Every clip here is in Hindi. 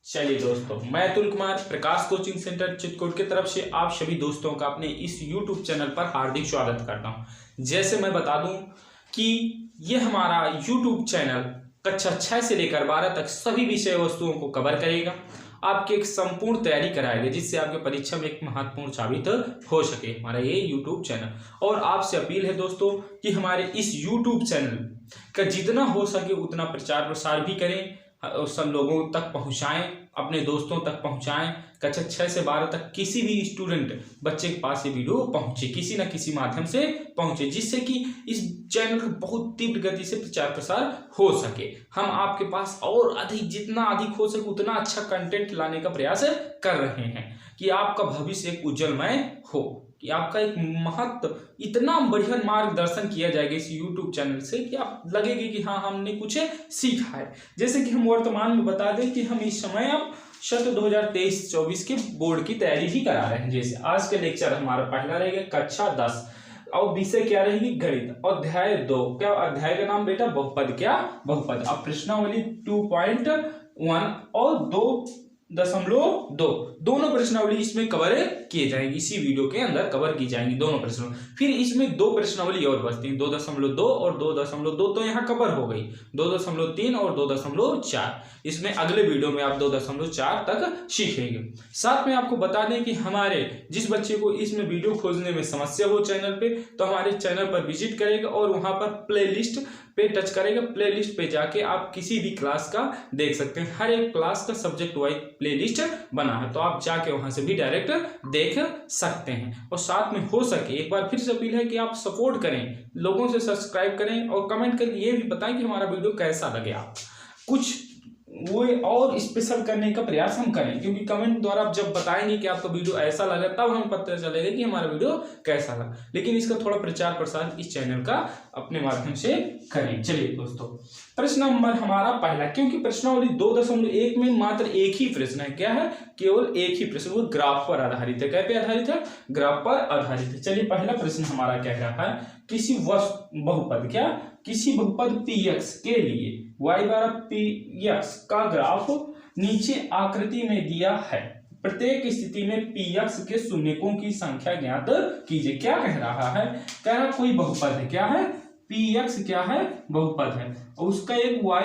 चलिए दोस्तों, मैं अतुल कुमार प्रकाश कोचिंग सेंटर चित्रकूट की तरफ से आप सभी दोस्तों का अपने इस YouTube चैनल पर हार्दिक स्वागत करता हूं। जैसे मैं बता दूं कि ये हमारा YouTube चैनल कक्षा 6 से लेकर 12 तक सभी विषय वस्तुओं को कवर करेगा, आपकी एक संपूर्ण तैयारी कराएगा जिससे आपके परीक्षा में एक महत्वपूर्ण साबित हो सके हमारा ये YouTube चैनल। और आपसे अपील है दोस्तों कि हमारे इस YouTube चैनल का जितना हो सके उतना प्रचार प्रसार भी करें, सब लोगों तक पहुंचाएं, अपने दोस्तों तक पहुंचाएं। कक्षा 6 से 12 तक किसी भी स्टूडेंट बच्चे के पास ये वीडियो पहुंचे, किसी न किसी माध्यम से पहुंचे, जिससे कि इस चैनल का बहुत तीव्र गति से प्रचार प्रसार हो सके। हम आपके पास और अधिक जितना अधिक हो सके उतना अच्छा कंटेंट लाने का प्रयास कर रहे हैं कि आपका भविष्य एक उज्जवलमय हो, कि आपका एक महत्व इतना बढ़िया मार्गदर्शन किया जाएगा इस YouTube चैनल से कि आप लगेगी कि हाँ हमने कुछ सीखा है। जैसे कि हम वर्तमान में बता दें कि हम इस समय अब सत्र 2023-24 के बोर्ड की तैयारी भी करा रहे हैं। जैसे आज का लेक्चर हमारा पहला रहेगा कक्षा 10 और विषय क्या रहेगी गणित, अध्याय 2। क्या अध्याय का नाम बेटा बहुपद, क्या बहुपद। अब प्रश्नावली 2.1 और 2.2 दोनों प्रश्नावली इसमें कवर किए जाएंगे, इसी वीडियो के अंदर कवर की जाएंगी दोनों प्रश्नावली। फिर इसमें दो प्रश्नावली और बचती हैं, 2.2 और 2.2 तो यहाँ कवर हो गई, 2.3 और 2.4 इसमें अगले वीडियो में आप 2.4 तक सीखेंगे। साथ में आपको बता दें कि हमारे जिस बच्चे को इसमें वीडियो खोजने में समस्या हो चैनल पे, तो हमारे चैनल पर विजिट करेगा और वहां पर प्लेलिस्ट पे टच करेगा। प्लेलिस्ट पे जाके आप किसी भी क्लास का देख सकते हैं, हर एक क्लास का सब्जेक्ट वाइज प्लेलिस्ट बना है, तो आप जाके वहां से भी डायरेक्ट देख सकते हैं। और साथ में हो सके एक बार फिर से अपील है कि आप सपोर्ट करें, लोगों से सब्सक्राइब करें और कमेंट करके ये भी बताएं कि हमारा वीडियो कैसा लगे। आप कुछ वो और स्पेशल करने का प्रयास हम करें, क्योंकि कमेंट द्वारा आप जब बताएंगे कि आपका वीडियो ऐसा लगा तब हमें पता चलेगा कि हमारा वीडियो कैसा लगा। लेकिन इसका थोड़ा प्रचार प्रसार इस चैनल का अपने माध्यम से करें। चलिए दोस्तों, प्रश्न नंबर हमारा पहला, क्योंकि प्रश्नावली 2.1 में मात्र एक ही प्रश्न है, क्या है, केवल एक ही प्रश्न, वो ग्राफ पर आधारित है। क्या पे आधारित है? ग्राफ पर आधारित है। चलिए पहला प्रश्न हमारा क्या कह रहा है, किसी बहुपद, क्या किसी बहुपद px के लिए y बराबर px का ग्राफ नीचे आकृति में दिया है, प्रत्येक स्थिति में px के शून्यकों की संख्या ज्ञात कीजिए। क्या कह रहा है? कह रहा कोई बहुपद है, क्या है, px क्या है, बहुपद है, और उसका एक y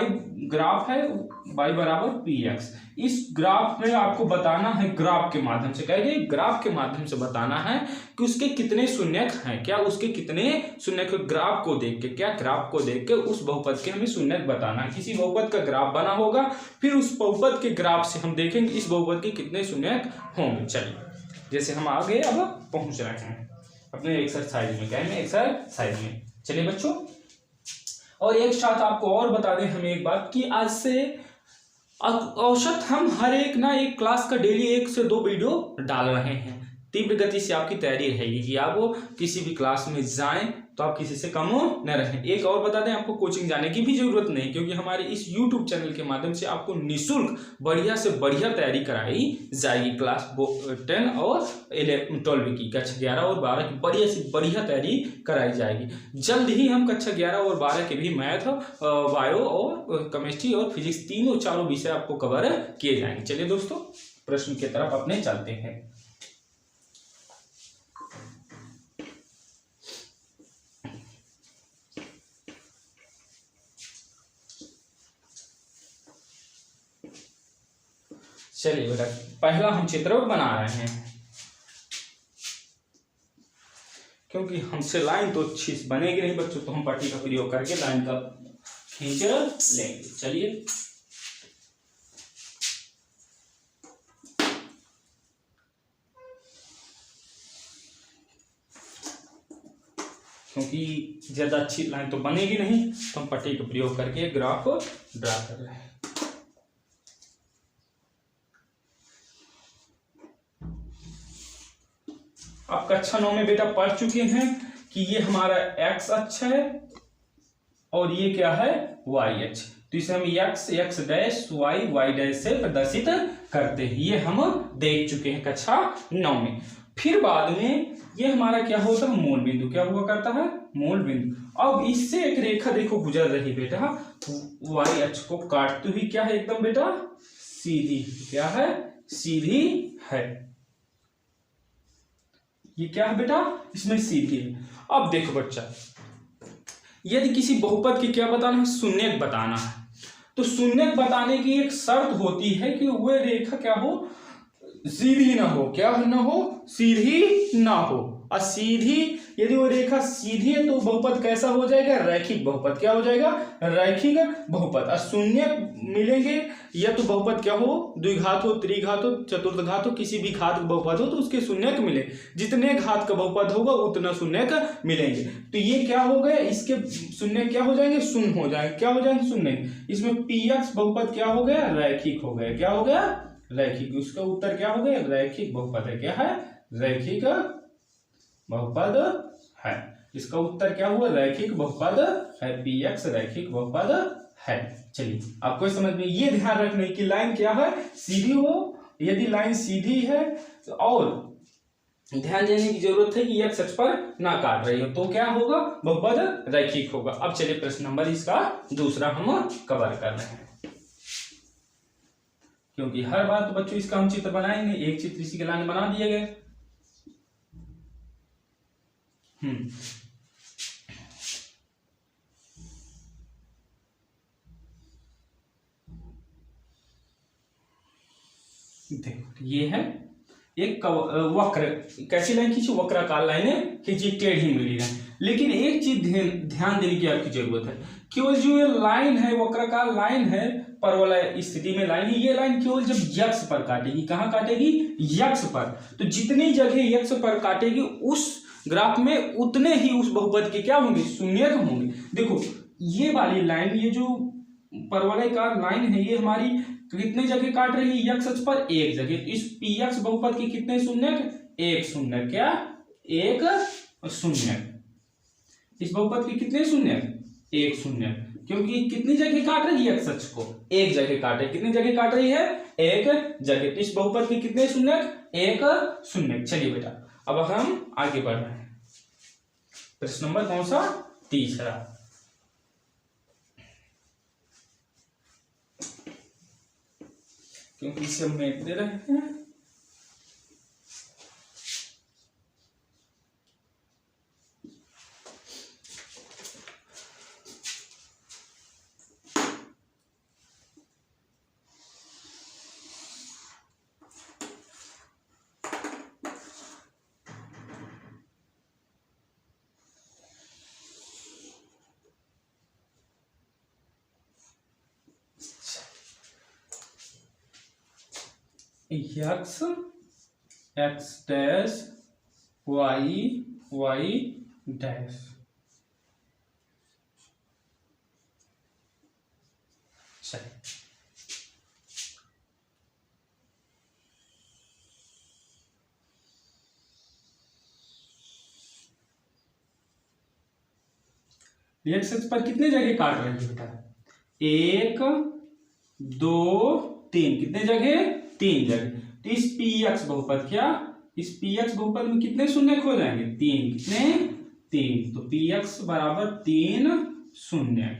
ग्राफ है, y बराबर px। इस ग्राफ में आपको बताना है, ग्राफ के माध्यम से कहेंगे, ग्राफ के माध्यम से बताना है कि उसके कितने शून्यक हैं, क्या उसके कितने शून्यक, ग्राफ को देख के, क्या ग्राफ को देख के उस बहुपद के हमें शून्यक बताना है। किसी बहुपद का ग्राफ बना होगा, फिर उस बहुपद के ग्राफ से हम देखेंगे इस बहुपद के कितने शून्यक होंगे। चलिए जैसे हम आगे अब पहुंच रहे हैं अपने एक्सरसाइज में, क्या है एक्सरसाइज में। चलिए बच्चों, और एक साथ आपको और बता दें हमें एक बात कि आज से औसत हम हर एक क्लास का डेली 1 से 2 वीडियो डाल रहे हैं। तीव्र गति से आपकी तैयारी रहेगी कि आप वो किसी भी क्लास में जाएं तो आप किसी से कम न रहें। एक और बता दें, आपको कोचिंग जाने की भी जरूरत नहीं, क्योंकि हमारे इस YouTube चैनल के माध्यम से आपको निःशुल्क बढ़िया से बढ़िया तैयारी कराई जाएगी। क्लास 10 और 12 की, कक्षा 11 और 12 की बढ़िया से बढ़िया तैयारी कराई जाएगी। जल्द ही हम कक्षा 11 और 12 के भी मैथ, बायो और केमिस्ट्री और फिजिक्स चारों विषय आपको कवर किए जाएंगे। चलिए दोस्तों, प्रश्न की तरफ अपने चलते हैं। चलिए बेटा, पहला हम चित्र बना रहे हैं, क्योंकि हमसे लाइन तो अच्छी बनेगी नहीं बच्चों, तो हम पट्टी का प्रयोग करके लाइन का खींच लेंगे। चलिए क्योंकि ज्यादा अच्छी लाइन तो बनेगी नहीं, तो हम पट्टी का प्रयोग करके ग्राफ ड्रा कर रहे हैं। आप कक्षा 9 में बेटा पढ़ चुके हैं कि ये हमारा x अक्ष है और ये क्या है, y अक्ष। तो इसे हम x डैश y डैश से प्रदर्शित करते हैं, ये हम देख चुके हैं कक्षा 9 में। फिर बाद में ये हमारा क्या होता है, मूल बिंदु, क्या हुआ करता है, मूल बिंदु। अब इससे एक रेखा देखो गुजर रही बेटा, y अक्ष को काटती हुई, क्या है एकदम बेटा सीधी, क्या है, सीधी है। ये क्या है बेटा, इसमें सीधी है। अब देखो बच्चा, यदि किसी बहुपद की क्या बताना है, शून्यक बताना है, तो शून्यक बताने की एक शर्त होती है कि वह रेखा क्या हो, सीधी ना हो, क्या ना हो, सीधी ना हो। और सीधी, यदि वो रेखा सीधी है तो बहुपद कैसा हो जाएगा, रैखिक बहुपद, क्या हो जाएगा, रैखिक बहुपद। और शून्य मिलेंगे या तो बहुपद क्या हो, द्विघात हो, त्रिघात हो, चतुर्थ घात हो, किसी भी घात का बहुपद हो तो उसके शून्यक मिले, जितने घात का बहुपद होगा उतना शून्यक मिलेंगे। तो ये क्या हो गए, इसके शून्य क्या हो जाएंगे, शून्य हो जाएंगे, क्या हो जाएंगे, शून्य। इसमें पीएक्स बहुपद क्या हो गया, रैखिक हो गया, क्या हो गया, रैखिक। उसका उत्तर क्या हो गया, रैखिक बहुपद है, क्या है, रैखिक बहुपद है। इसका उत्तर क्या हुआ, रैखिक बहुपद है, पीएक्स रैखिक बहुपद है। चलिए आपको समझ में ये ध्यान रखने की लाइन क्या है, सीधी हो, यदि लाइन सीधी है तो, और ध्यान देने की जरूरत है कि एक्स अक्ष पर ना काट रही हो तो क्या होगा, बहुपद रैखिक होगा। अब चलिए प्रश्न नंबर इसका दूसरा हम कवर कर रहे हैं, क्योंकि हर बार तो बच्चों इसका हम चित्र बनाएंगे, एक चित्र इसी के लाइन बना दिए गए। देखो ये है एक वक्र, कैसी लाइन खींची, वक्राकार लाइनें खींची, टेढ़ी मेढ़ी लाइन। लेकिन एक चीज ध्यान देने की आपकी जरूरत है, केवल जो ये लाइन है, वक्राकार लाइन है, परवलय स्थिति में लाइन है, ये लाइन केवल जब यक्ष पर काटेगी, कहां काटेगी, यक्ष पर, तो जितनी जगह यक्ष पर काटेगी उस ग्राफ में उतने ही उस बहुपद के क्या होंगे, शून्यक होंगे। देखो ये वाली लाइन, ये जो परवलयकार लाइन है, ये हमारी कितने जगह काट रही है, यक्ष अक्ष पर एक जगह। इस पीएक्स बहुपद के कितने शून्यक, एक शून्यक, क्या, एक शून्यक। इस बहुपद के कितने शून्यक, एक शून्यक, क्योंकि कितनी जगह काट रही है, यक्ष अक्ष को एक जगह काट रही, कितनी जगह काट रही है, एक जगह। इस बहुपद के कितने शून्यक, एक शून्यक। चलिए बेटा अब हम आगे बढ़ रहे हैं, प्रश्न नंबर कौन सा, तीसरा। क्योंकि इसे हम मैप दे रहे हैं, X X dash Y Y dash. चलिए एक्स एक्स पर कितने जगह काट रहे हैं बेटा, एक दो तीन, कितने जगह, तीन जगह। तो इस पी एक्स बहुपद, क्या, इस पी एक्स बहुपद में कितने शून्य हो जाएंगे, तीन, कितने, तीन। तो पी एक्स बराबर तीन शून्य।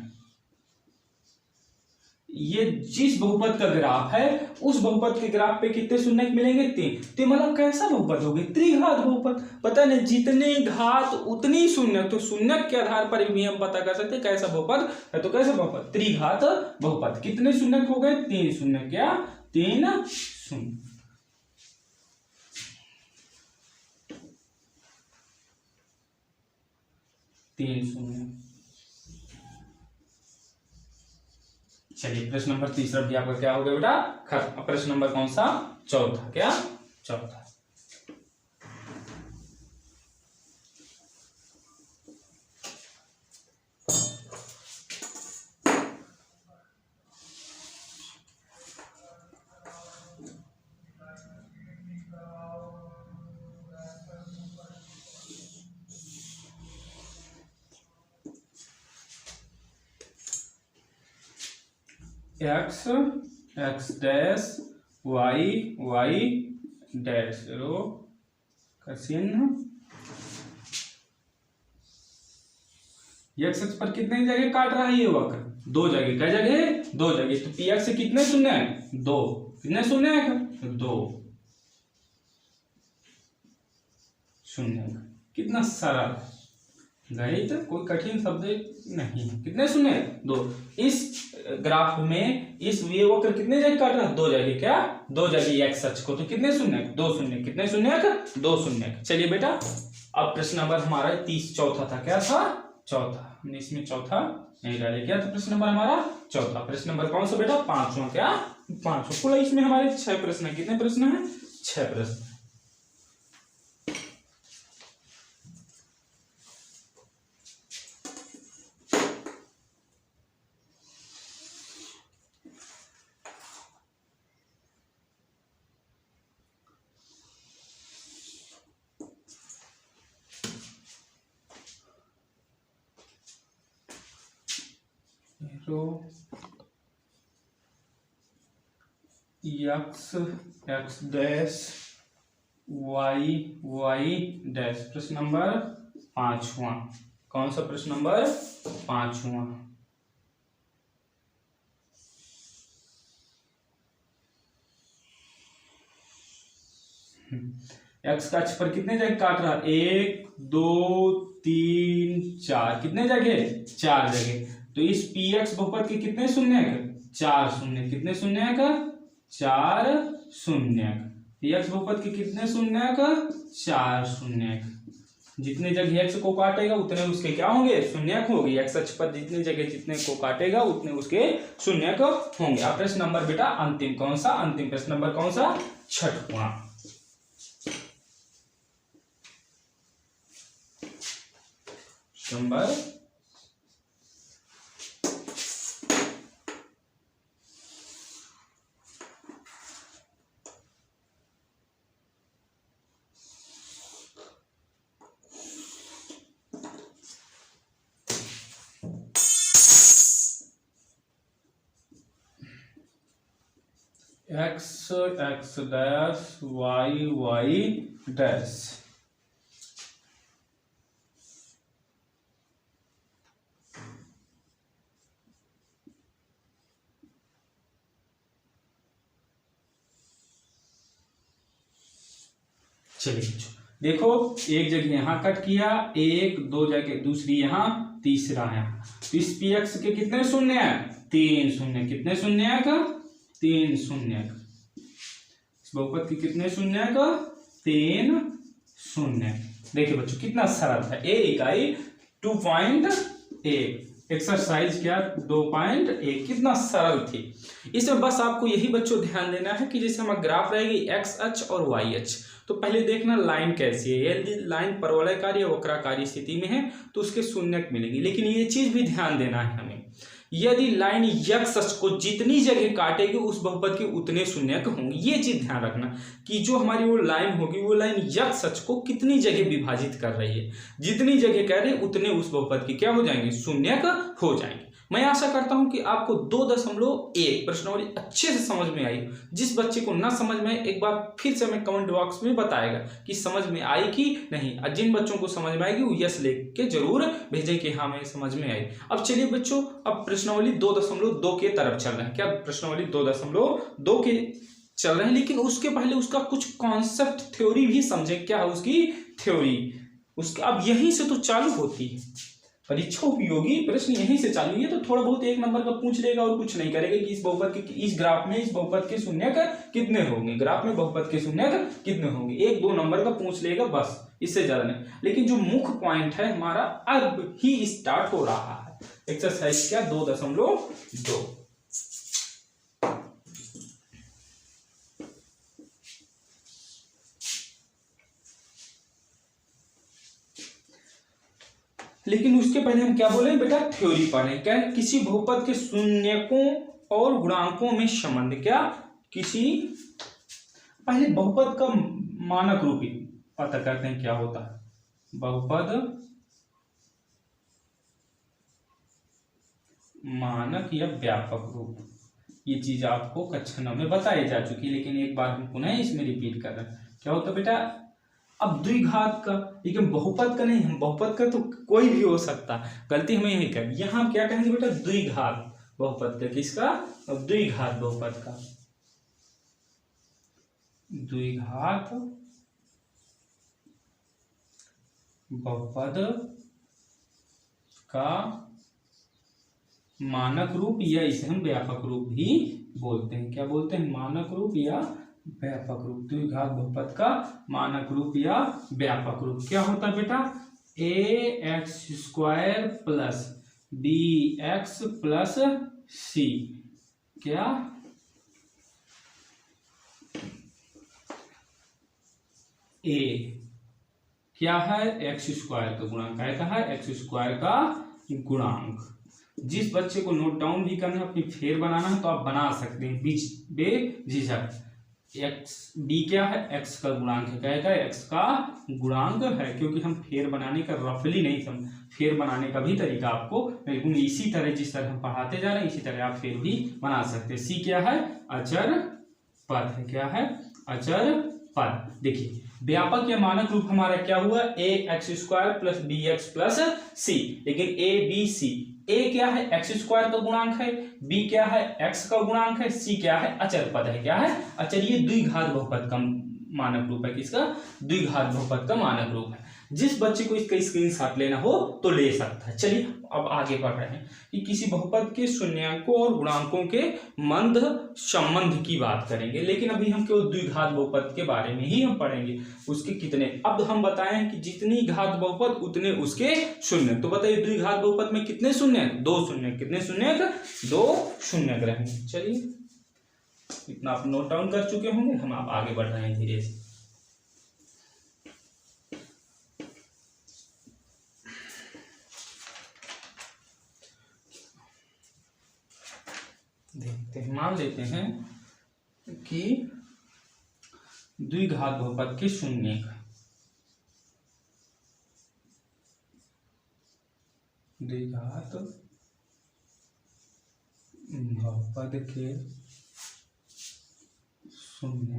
ये जिस बहुपद का ग्राफ है उस बहुपद के ग्राफ पे कितने शून्य मिलेंगे, तीन। तो मतलब कैसा बहुपद होगी, त्रिघात बहुपद। पता नहीं जितने घात उतनी शून्य, तो शून्य के आधार पर भी हम पता कर सकते हैं कैसा बहुपद है। तो कैसा बहुपद, त्रिघात बहुपद। कितने शून्य हो गए, तीन शून्य, क्या, तीन शून्य। तीन शून्य। चलिए प्रश्न नंबर तीसरा भी आपका क्या हो गया बेटा, खत्म। प्रश्न नंबर कौन सा, चौथा, क्या, चौथा। X X dash Y Y dash, रो का चिन्ह। एक्स एक्स पर कितने जगह काट रहा है ये वक्र, दो जगह, क्या जगह, दो जगह। तो पी एक्स से कितने शून्य है, दो। कितने शून्य? 2 शून्य। कितना सरल, गणित कोई कठिन शब्द नहीं। कितने शून्य? 2। इस ग्राफ में इस ये वक्र कितने जगह काट रहा है? 2 जगह। क्या? 2 जगह एक्स अक्ष को। तो कितने शून्य? 2 शून्य। कितने शून्य? 2 शून्य। चलिए बेटा, अब प्रश्न नंबर हमारा 30 चौथा था। क्या था? चौथा। हमने इसमें चौथा नहीं डाले। क्या था प्रश्न नंबर हमारा? चौथा। प्रश्न नंबर कौन सा बेटा? 5वां। क्या? 5वां। कुल इसमें हमारे 6 प्रश्न है। कितने प्रश्न है? 6 प्रश्न। X dash Y dash. प्रश्न नंबर 5वां। कौन सा प्रश्न नंबर? 5वां। एक्स का अक्ष पर कितने जगह काट रहा? 1 2 3 4। कितने जगह? 4 जगह। तो इस पी एक्स बहुपद के कितने शून्य? 4 शून्य। कितने शून्य? 4 शून्य। पी एक्स बहुपद के कितने शून्य? 4 शून्य। जितने जगह एक्स को काटेगा उतने उसके क्या होंगे? शून्य होंगे। एक्स अक्ष पर जितने जगह जितने को काटेगा उतने उसके शून्य होंगे। अब प्रश्न नंबर बेटा अंतिम। कौन सा? अंतिम प्रश्न नंबर कौन सा? 6वां। Number X dash Y dash. चलिए देखो, एक जगह यहां कट किया, 1 2 जगह, दूसरी यहां, तीसरा यहां। तो इस पी एक्स के कितने शून्य? 3 शून्य। कितने शून्य? 3 शून्य। इस बहुपद के कितने शून्य? 3 शून्य। देखिए बच्चों कितना सरल था। ए इकाई 2.1 एक्सरसाइज क्या 2.1 कितना सरल थी। इसमें बस आपको यही बच्चों ध्यान देना है कि जैसे हमारा ग्राफ रहेगी एक्स अक्ष और वाई अक्ष, तो पहले देखना लाइन कैसी है। यदि लाइन परवलयकारी या वक्राकारी स्थिति में है तो उसके शून्यक मिलेंगे। लेकिन ये चीज भी ध्यान देना है हमें, यदि लाइन एक्स अक्ष को जितनी जगह काटेगी उस बहुपद के उतने शून्यक होंगे। ये चीज ध्यान रखना कि जो हमारी वो लाइन होगी वो लाइन एक्स अक्ष को कितनी जगह विभाजित कर रही है। जितनी जगह कर रही है उतने उस बहुपद के क्या हो जाएंगे? शून्यक हो जाएंगे। मैं आशा करता हूं कि आपको 2.1 प्रश्नावली अच्छे से समझ में आई। जिस बच्चे को ना समझ में एक बार फिर से हमें कमेंट बॉक्स में बताएगा कि समझ में आई कि नहीं। और जिन बच्चों को समझ में आएगी वो यस लिख के जरूर भेजें कि हाँ हमें समझ में आई। अब चलिए बच्चों, अब प्रश्नावली 2.2 के तरफ चल रहे हैं। क्या प्रश्नावली 2.2 के चल रहे हैं, लेकिन उसके पहले उसका कुछ कॉन्सेप्ट थ्योरी भी समझे। क्या है उसकी थ्योरी? उसका अब यहीं से तो चालू होती है परीक्षा उपयोगी प्रश्न, यहीं से चालू। ये तो थोड़ा बहुत 1 नंबर का पूछ लेगा और कुछ नहीं करेगा कि इस बहुपद के इस ग्राफ में इस बहुपद के शून्यक कितने होंगे, ग्राफ में बहुपद के शून्यक कितने होंगे, 1-2 नंबर का पूछ लेगा बस, इससे ज्यादा नहीं। लेकिन जो मुख्य पॉइंट है हमारा अब ही स्टार्ट हो रहा है। एक्सरसाइज क्या 2.2। लेकिन उसके पहले हम क्या बोले बेटा? थ्योरी पढ़े। क्या? किसी बहुपद के शून्यकों और गुणांकों में संबंध। क्या? किसी पहले बहुपद का मानक रूप पता करते हैं क्या होता है। बहुपद मानक या व्यापक रूप, ये चीज आपको कक्षा 9 में बताई जा चुकी है, लेकिन एक बार हम पुनः इसमें रिपीट कर रहे हैं। क्या होता है बेटा? अब द्विघात का, लेकिन बहुपद का नहीं। हम बहुपद का तो कोई भी हो सकता, गलती हमें यही कर। यहां हम क्या कहेंगे बेटा? द्विघात बहुपद का। किसका? अब द्विघात बहुपद का। द्विघात बहुपद का मानक रूप, या इसे हम व्यापक रूप भी बोलते हैं। क्या बोलते हैं? मानक रूप या व्यापक रूप। द्विघात बहुपद का मानक रूप या व्यापक रूप क्या होता है बेटा? ax² plus bx plus c। क्या? a क्या है? x² का गुणांक। क्या है? x² का गुणांक। जिस बच्चे को नोट डाउन भी करना है, अपनी फेर बनाना है, तो आप बना सकते हैं बेझिझक। एक्स बी क्या है? एक्स का गुणांक है। क्या है? एक्स का गुणांक है, क्योंकि हम फेर बनाने का रफली नहीं समझ, फेर बनाने का भी तरीका आपको बिल्कुल इसी तरह, जिस तरह हम पढ़ाते जा रहे हैं इसी तरह आप फेर भी बना सकते हैं। सी क्या है? अचर पद है। क्या है? अचर पद। देखिए व्यापक या मानक रूप हमारा क्या हुआ? ax² plus bx plus c। लेकिन a b c, a क्या है? x² का गुणांक है, b क्या है? x का गुणांक है, c क्या है? अचर पद है। क्या है? अचर। ये द्विघात बहुपद का मानक रूप है। किसका? द्विघात बहुपद का मानक रूप है। जिस बच्चे को इसका स्क्रीनशॉट लेना हो तो ले सकता है। चलिए अब आगे बढ़ रहे हैं कि किसी बहुपद के शून्याङ्कों और गुणांकों के मंद संबंध की बात करेंगे, लेकिन अभी हम केवल द्विघात बहुपद के बारे में ही हम पढ़ेंगे। उसके कितने, अब हम बताएं कि जितनी घात बहुपद उतने उसके शून्य। तो बताइए द्विघात बहुपद में कितने शून्य? 2 शून्य। कितने शून्य? 2 शून्य रहेंगे। चलिए इतना आप नोट डाउन कर चुके होंगे, हम आप आगे बढ़ रहे हैं धीरे से। देखते हैं, मान लेते हैं कि द्विघात बहुपद के शून्य, द्विघात बहुपद के शून्य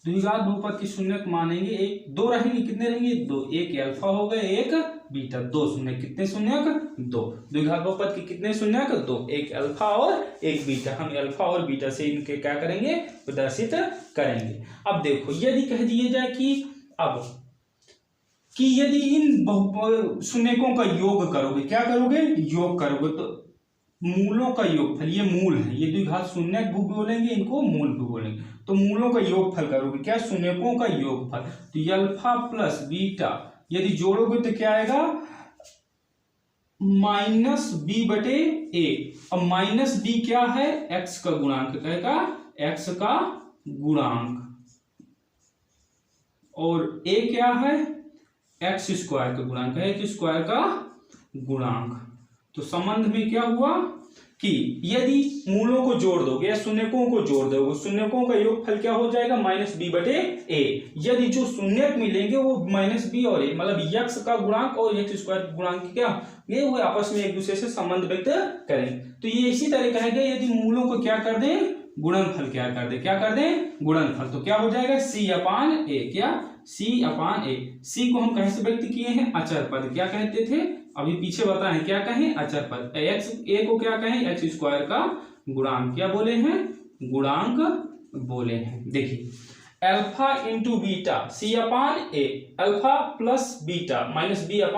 द्विघात बहुपद की शून्यक मानेंगे। एक दो रहेंगे। कितने रहेंगे? 2। एक अल्फा हो गए, एक बीटा। 2 शून्य। कितने शून्यक? 2। द्विघात बहुपद के कितने शून्यक? 2। एक अल्फा और एक बीटा। हम अल्फा और बीटा से इनके क्या करेंगे? प्रदर्शित करेंगे। अब देखो यदि कह दिया जाए कि यदि इन शून्यकों का योग करोगे, क्या करोगे? योग करोगे, तो मूलों का योगफल, ये मूल है, ये द्विघात शून्यक भी बोलेंगे, इनको मूल भी बोलेंगे। तो मूलों का योगफल करोगे। क्या? शून्यकों का योगफल। तो अल्फा प्लस बीटा यदि जोड़ोगे तो क्या आएगा? -b बटे a। अब -b क्या है? x का गुणांक। कहेगा x का गुणांक। और a क्या है? x² का गुणांक है, x² का गुणांक। तो संबंध में क्या हुआ कि यदि मूलों को जोड़ दोगे या शून्यकों को जोड़ दोगे, शून्यकों का योगफल क्या हो जाएगा? -b बटे a। यदि जो शून्यक मिलेंगे वो -b और a, मतलब x का गुणांक और x² गुणांक क्या ये वो आपस में एक दूसरे से संबंध व्यक्त करें। तो ये इसी तरह कहेगा यदि मूलों को क्या कर दें? गुणनफल क्या कर दे? क्या कर दें? गुणनफल। तो क्या हो जाएगा? c/a। क्या? c/a। c को हम कैसे व्यक्त किए हैं? अचर पद। क्या कहते थे? अभी पीछे बताएं क्या कहें? अचर पद। a को क्या कहें? x² का गुणांक। क्या बोले हैं? गुणांक बोले हैं। देखिए alpha into beta c/a, alpha plus beta -b/a।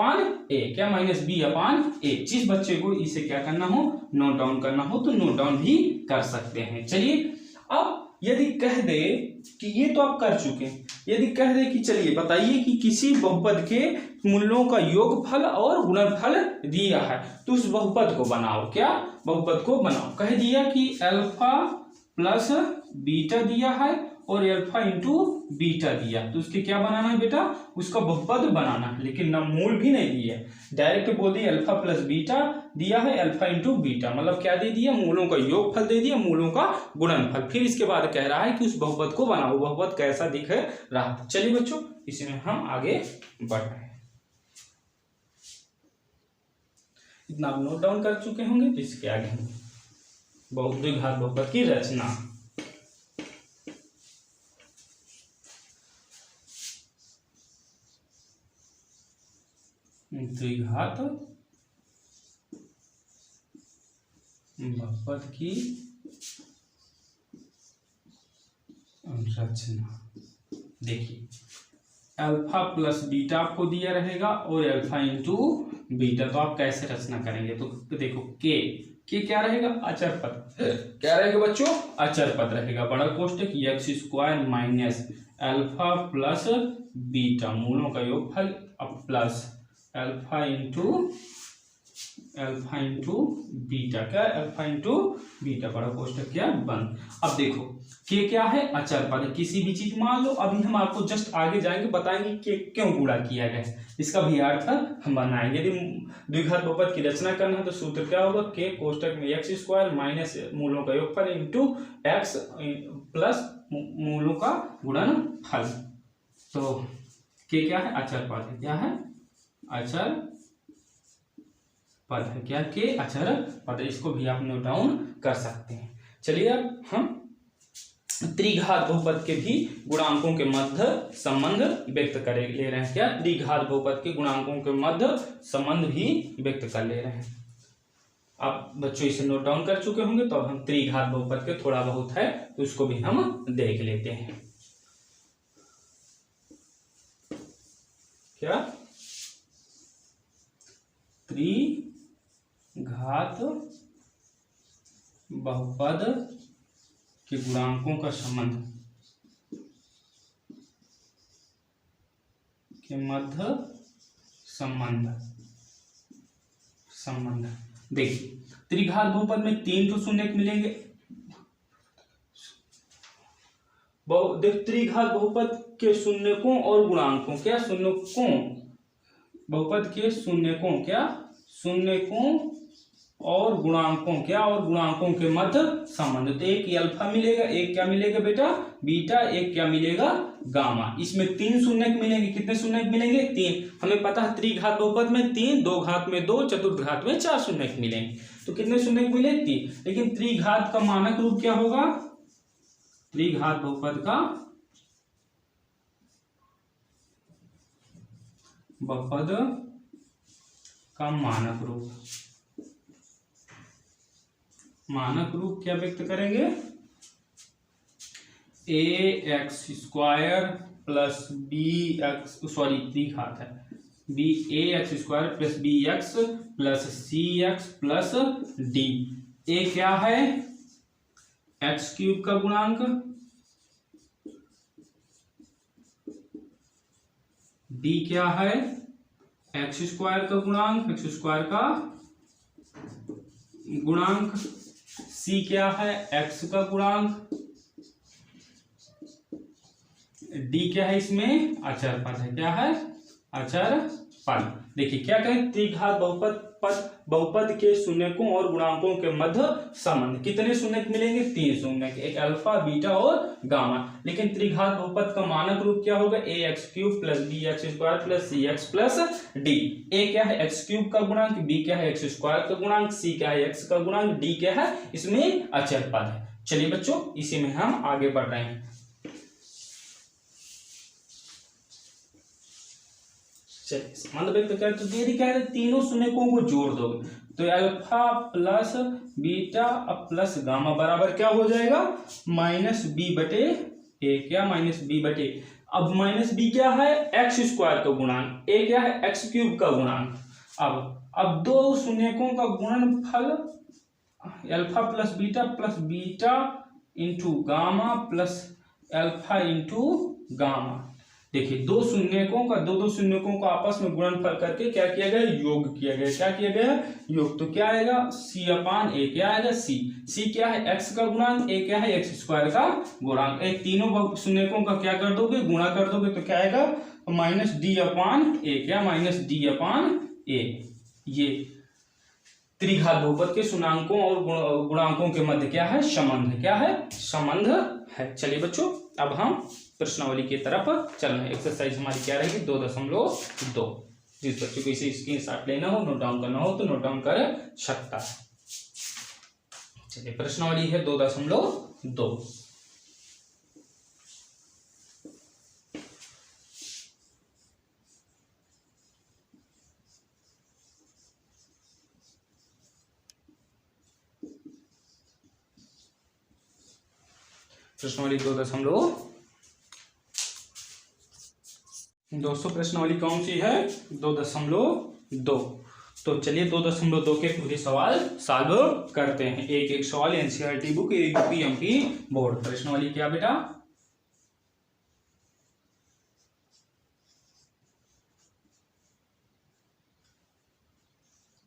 क्या? -b/a। जिस बच्चे को इसे क्या करना हो? नोट डाउन करना हो तो नोट डाउन भी कर सकते हैं। चलिए अब यदि कह दे कि ये तो आप कर चुके हैं, यदि कह दे कि चलिए बताइए कि किसी बहुपद के मूलों का योगफल और गुणनफल दिया है, तो उस बहुपद को बनाओ। क्या? बहुपद को बनाओ। कह दिया कि अल्फा प्लस बीटा दिया है और अल्फा इंटू बीटा दिया, तो उसके क्या बनाना है बेटा? उसका बहुपद बनाना है। लेकिन ना मूल भी नहीं दिया, डायरेक्ट बोल दिया अल्फा प्लस बीटा दिया है, अल्फा इंटू बीटा, मतलब क्या दे दिया? मूलों का योगफल दे दिया, मूलों का गुणनफल। फिर इसके बाद कह रहा है कि उस बहुपद को बनाओ। बहुपद कैसा दिख रहा? चलिए बच्चों इसमें हम आगे बढ़ रहे हैं। इतना आप नोट डाउन कर चुके होंगे, तो इसके आगे हम द्विघात बहुपद की रचना। द्विघात बहुपद की रचना देखिए अल्फा प्लस बीटा आपको दिया रहेगा और अल्फा इंटू बीटा, तो आप कैसे रचना करेंगे? तो देखो के क्या रहेगा? अचर पद। क्या रहेगा बच्चों? अचर पद रहेगा। बड़ा कोष्टक X square minus alpha plus beta मूलों का योगफल अब प्लस अल्फा इंटू बीटा। क्या? Alpha into beta. बड़ा कोष्टक क्या? बंद। अब देखो के क्या है? अचर पद। किसी भी चीज मान लो, अभी हम आपको जस्ट आगे जाएंगे बताएंगे कि क्यों गुणा किया गया, इसका भी अर्थ हम बनाएंगे। यदि द्विघात बहुपद की रचना करना है तो सूत्र क्या होगा? के कोष्टक में एक्स स्क्वायर माइनस मूलों का योगफल इंटू एक्स प्लस मूलों का गुणनफल। तो के क्या है? अचर पद है। क्या है? अचर पद है। क्या? के अचर पद। इसको भी आप नोट डाउन कर सकते हैं। चलिए अब हम त्रिघात बहुपद के भी गुणांकों के मध्य संबंध व्यक्त करे ले रहे हैं। क्या? त्रिघात बहुपद के गुणांकों के मध्य संबंध भी व्यक्त कर ले रहे हैं। आप बच्चों इसे नोट डाउन कर चुके होंगे, तो अब हम त्रिघात बहुपद के थोड़ा बहुत है तो उसको भी हम देख लेते हैं। क्या? त्रिघात बहुपद के गुणांकों का संबंध के मध्य संबंध देखिए त्रिघात बहुपद में 3 तो शून्य मिलेंगे। त्रिघात बहुपद के शून्यकों और गुणांकों। क्या? शून्यकों बहुपद के शून्यकों। क्या? शून्यकों और गुणांकों। क्या? और गुणांकों के मध्य संबंध। तो एक अल्फा मिलेगा, एक क्या मिलेगा बेटा? बीटा, एक क्या मिलेगा? गामा। इसमें 3 शून्यक मिलेंगे। कितने शून्यक मिलेंगे? 3। हमें पता है त्रिघात बहुपद में 3, दो घात में 2, चतुर्थ घात में 4 शून्यक मिलेंगे। तो कितने शून्यक मिले? 3। लेकिन त्रिघात का मानक रूप क्या होगा? त्रिघात बहुपद का मानक रूप क्या व्यक्त करेंगे? A X square plus B X, sorry त्रिघात है, B A X square plus B X plus C X plus D. A क्या है? एक्स क्यूब का गुणांक, डी क्या है? एक्स स्क्वायर का गुणांक, एक्स स्क्वायर का गुणांक, सी क्या है? एक्स का गुणांक, डी क्या है? इसमें अचर पद है। क्या है? अचर पद। देखिए क्या कहें? त्रिघात बहुपद के शून्यकों और गुणांकों के मध्य संबंध। कितने शून्यक मिलेंगे? 3 शून्यक, एक अल्फा बीटा और गामा। लेकिन त्रिघात बहुपद का मानक रूप क्या होगा? A X cube plus B X square plus C X plus D. A क्या है? एक्स क्यूब का गुणांक, बी क्या है? एक्स स्क्वायर का गुणांक, सी क्या है? एक्स का गुणांक, डी क्या है? इसमें अचर पद है। चलिए बच्चों इसी में हम आगे बढ़ रहे हैं। चलिए संबंध व्यक्त करें तो यदि क्या है? तीनों शून्यकों को जोड़ दोगे तो अल्फा प्लस बीटा अब प्लस गामा बराबर क्या हो जाएगा? माइनस बी बटे ए। क्या? माइनस बी बटे। अब माइनस बी क्या है? एक्स स्क्वायर का गुणांक, ए क्या है? एक्स क्यूब का गुणांक। अब दो शून्यकों का गुणनफल alpha plus beta into gamma plus alpha into gamma. देखिए दो शून्यकों का आपस में गुणनफल करके क्या किया गया? योग किया गया। क्या किया गया? योग। तो क्या आएगा? सी अपान ए। क्या आएगा? सी क्या है? एक्स का गुणांक, ए क्या है? एक्स स्क्वायर का गुणांक। एक तीनों शून्यकों का क्या कर दोगे? गुणा कर दोगे तो क्या आएगा? माइनस डी अपान ए। क्या? माइनस डी अपान ए। ये त्रिघात बहुपद के शून्यकों और गुणांकों के मध्य क्या है? संबंध। क्या है? संबंध है। चलिए बच्चों अब हम प्रश्नावली की तरफ चल रहे हैं। एक्सरसाइज हमारी क्या रहेगी? 2.2। जिस बच्चे को इसे स्क्रीनशॉट लेना हो, नोट डाउन करना हो तो नोट डाउन कर सकता है। चलिए प्रश्नावली है 2.2। प्रश्नावली 2.2। दोस्तों प्रश्नावली कौन सी है? 2.2। तो चलिए 2.2 के पूरे सवाल सॉल्व करते हैं। एक एक सवाल एनसीईआरटी बुक यूपीएमपी बोर्ड। प्रश्नावली क्या बेटा?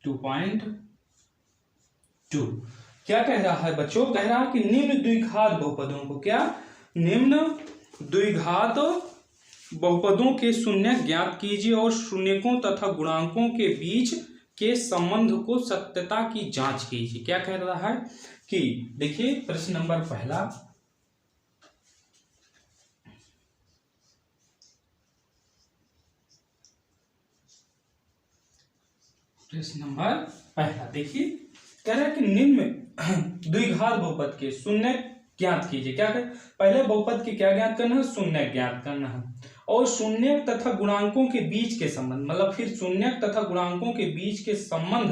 2.2 क्या कह रहा है बच्चों? कह रहा है कि निम्न द्विघात बहुपदों को, क्या? निम्न द्विघात बहुपदों के शून्य ज्ञात कीजिए और शून्यकों तथा गुणांकों के बीच के संबंध को सत्यता की जांच कीजिए। क्या कह रहा है कि देखिए प्रश्न नंबर पहला, देखिए कह रहा है कि निम्न द्विघात बहुपद के शून्य ज्ञात कीजिए। क्या करें? पहले बहुपद के क्या ज्ञात करना है? शून्य ज्ञात करना है। और शून्य तथा गुणांकों के बीच के संबंध, मतलब फिर शून्य तथा गुणांकों के बीच के संबंध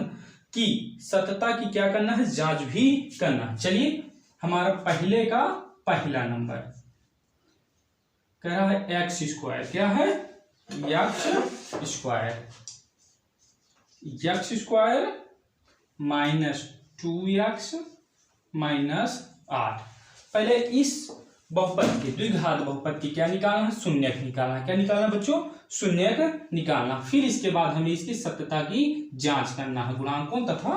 की सत्यता की क्या करना है? जांच भी करना। चलिए हमारा पहले का पहला नंबर कह रहा है एक्स स्क्वायर। क्या है? X square minus 2x minus 8। पहले इस बहुपद के, द्विघात बहुपद की क्या निकालना है? शून्यक निकालना। क्या निकालना बच्चों? शून्यक निकालना। फिर इसके बाद हमें इसकी सत्यता की जांच करना है, गुणांकों तथा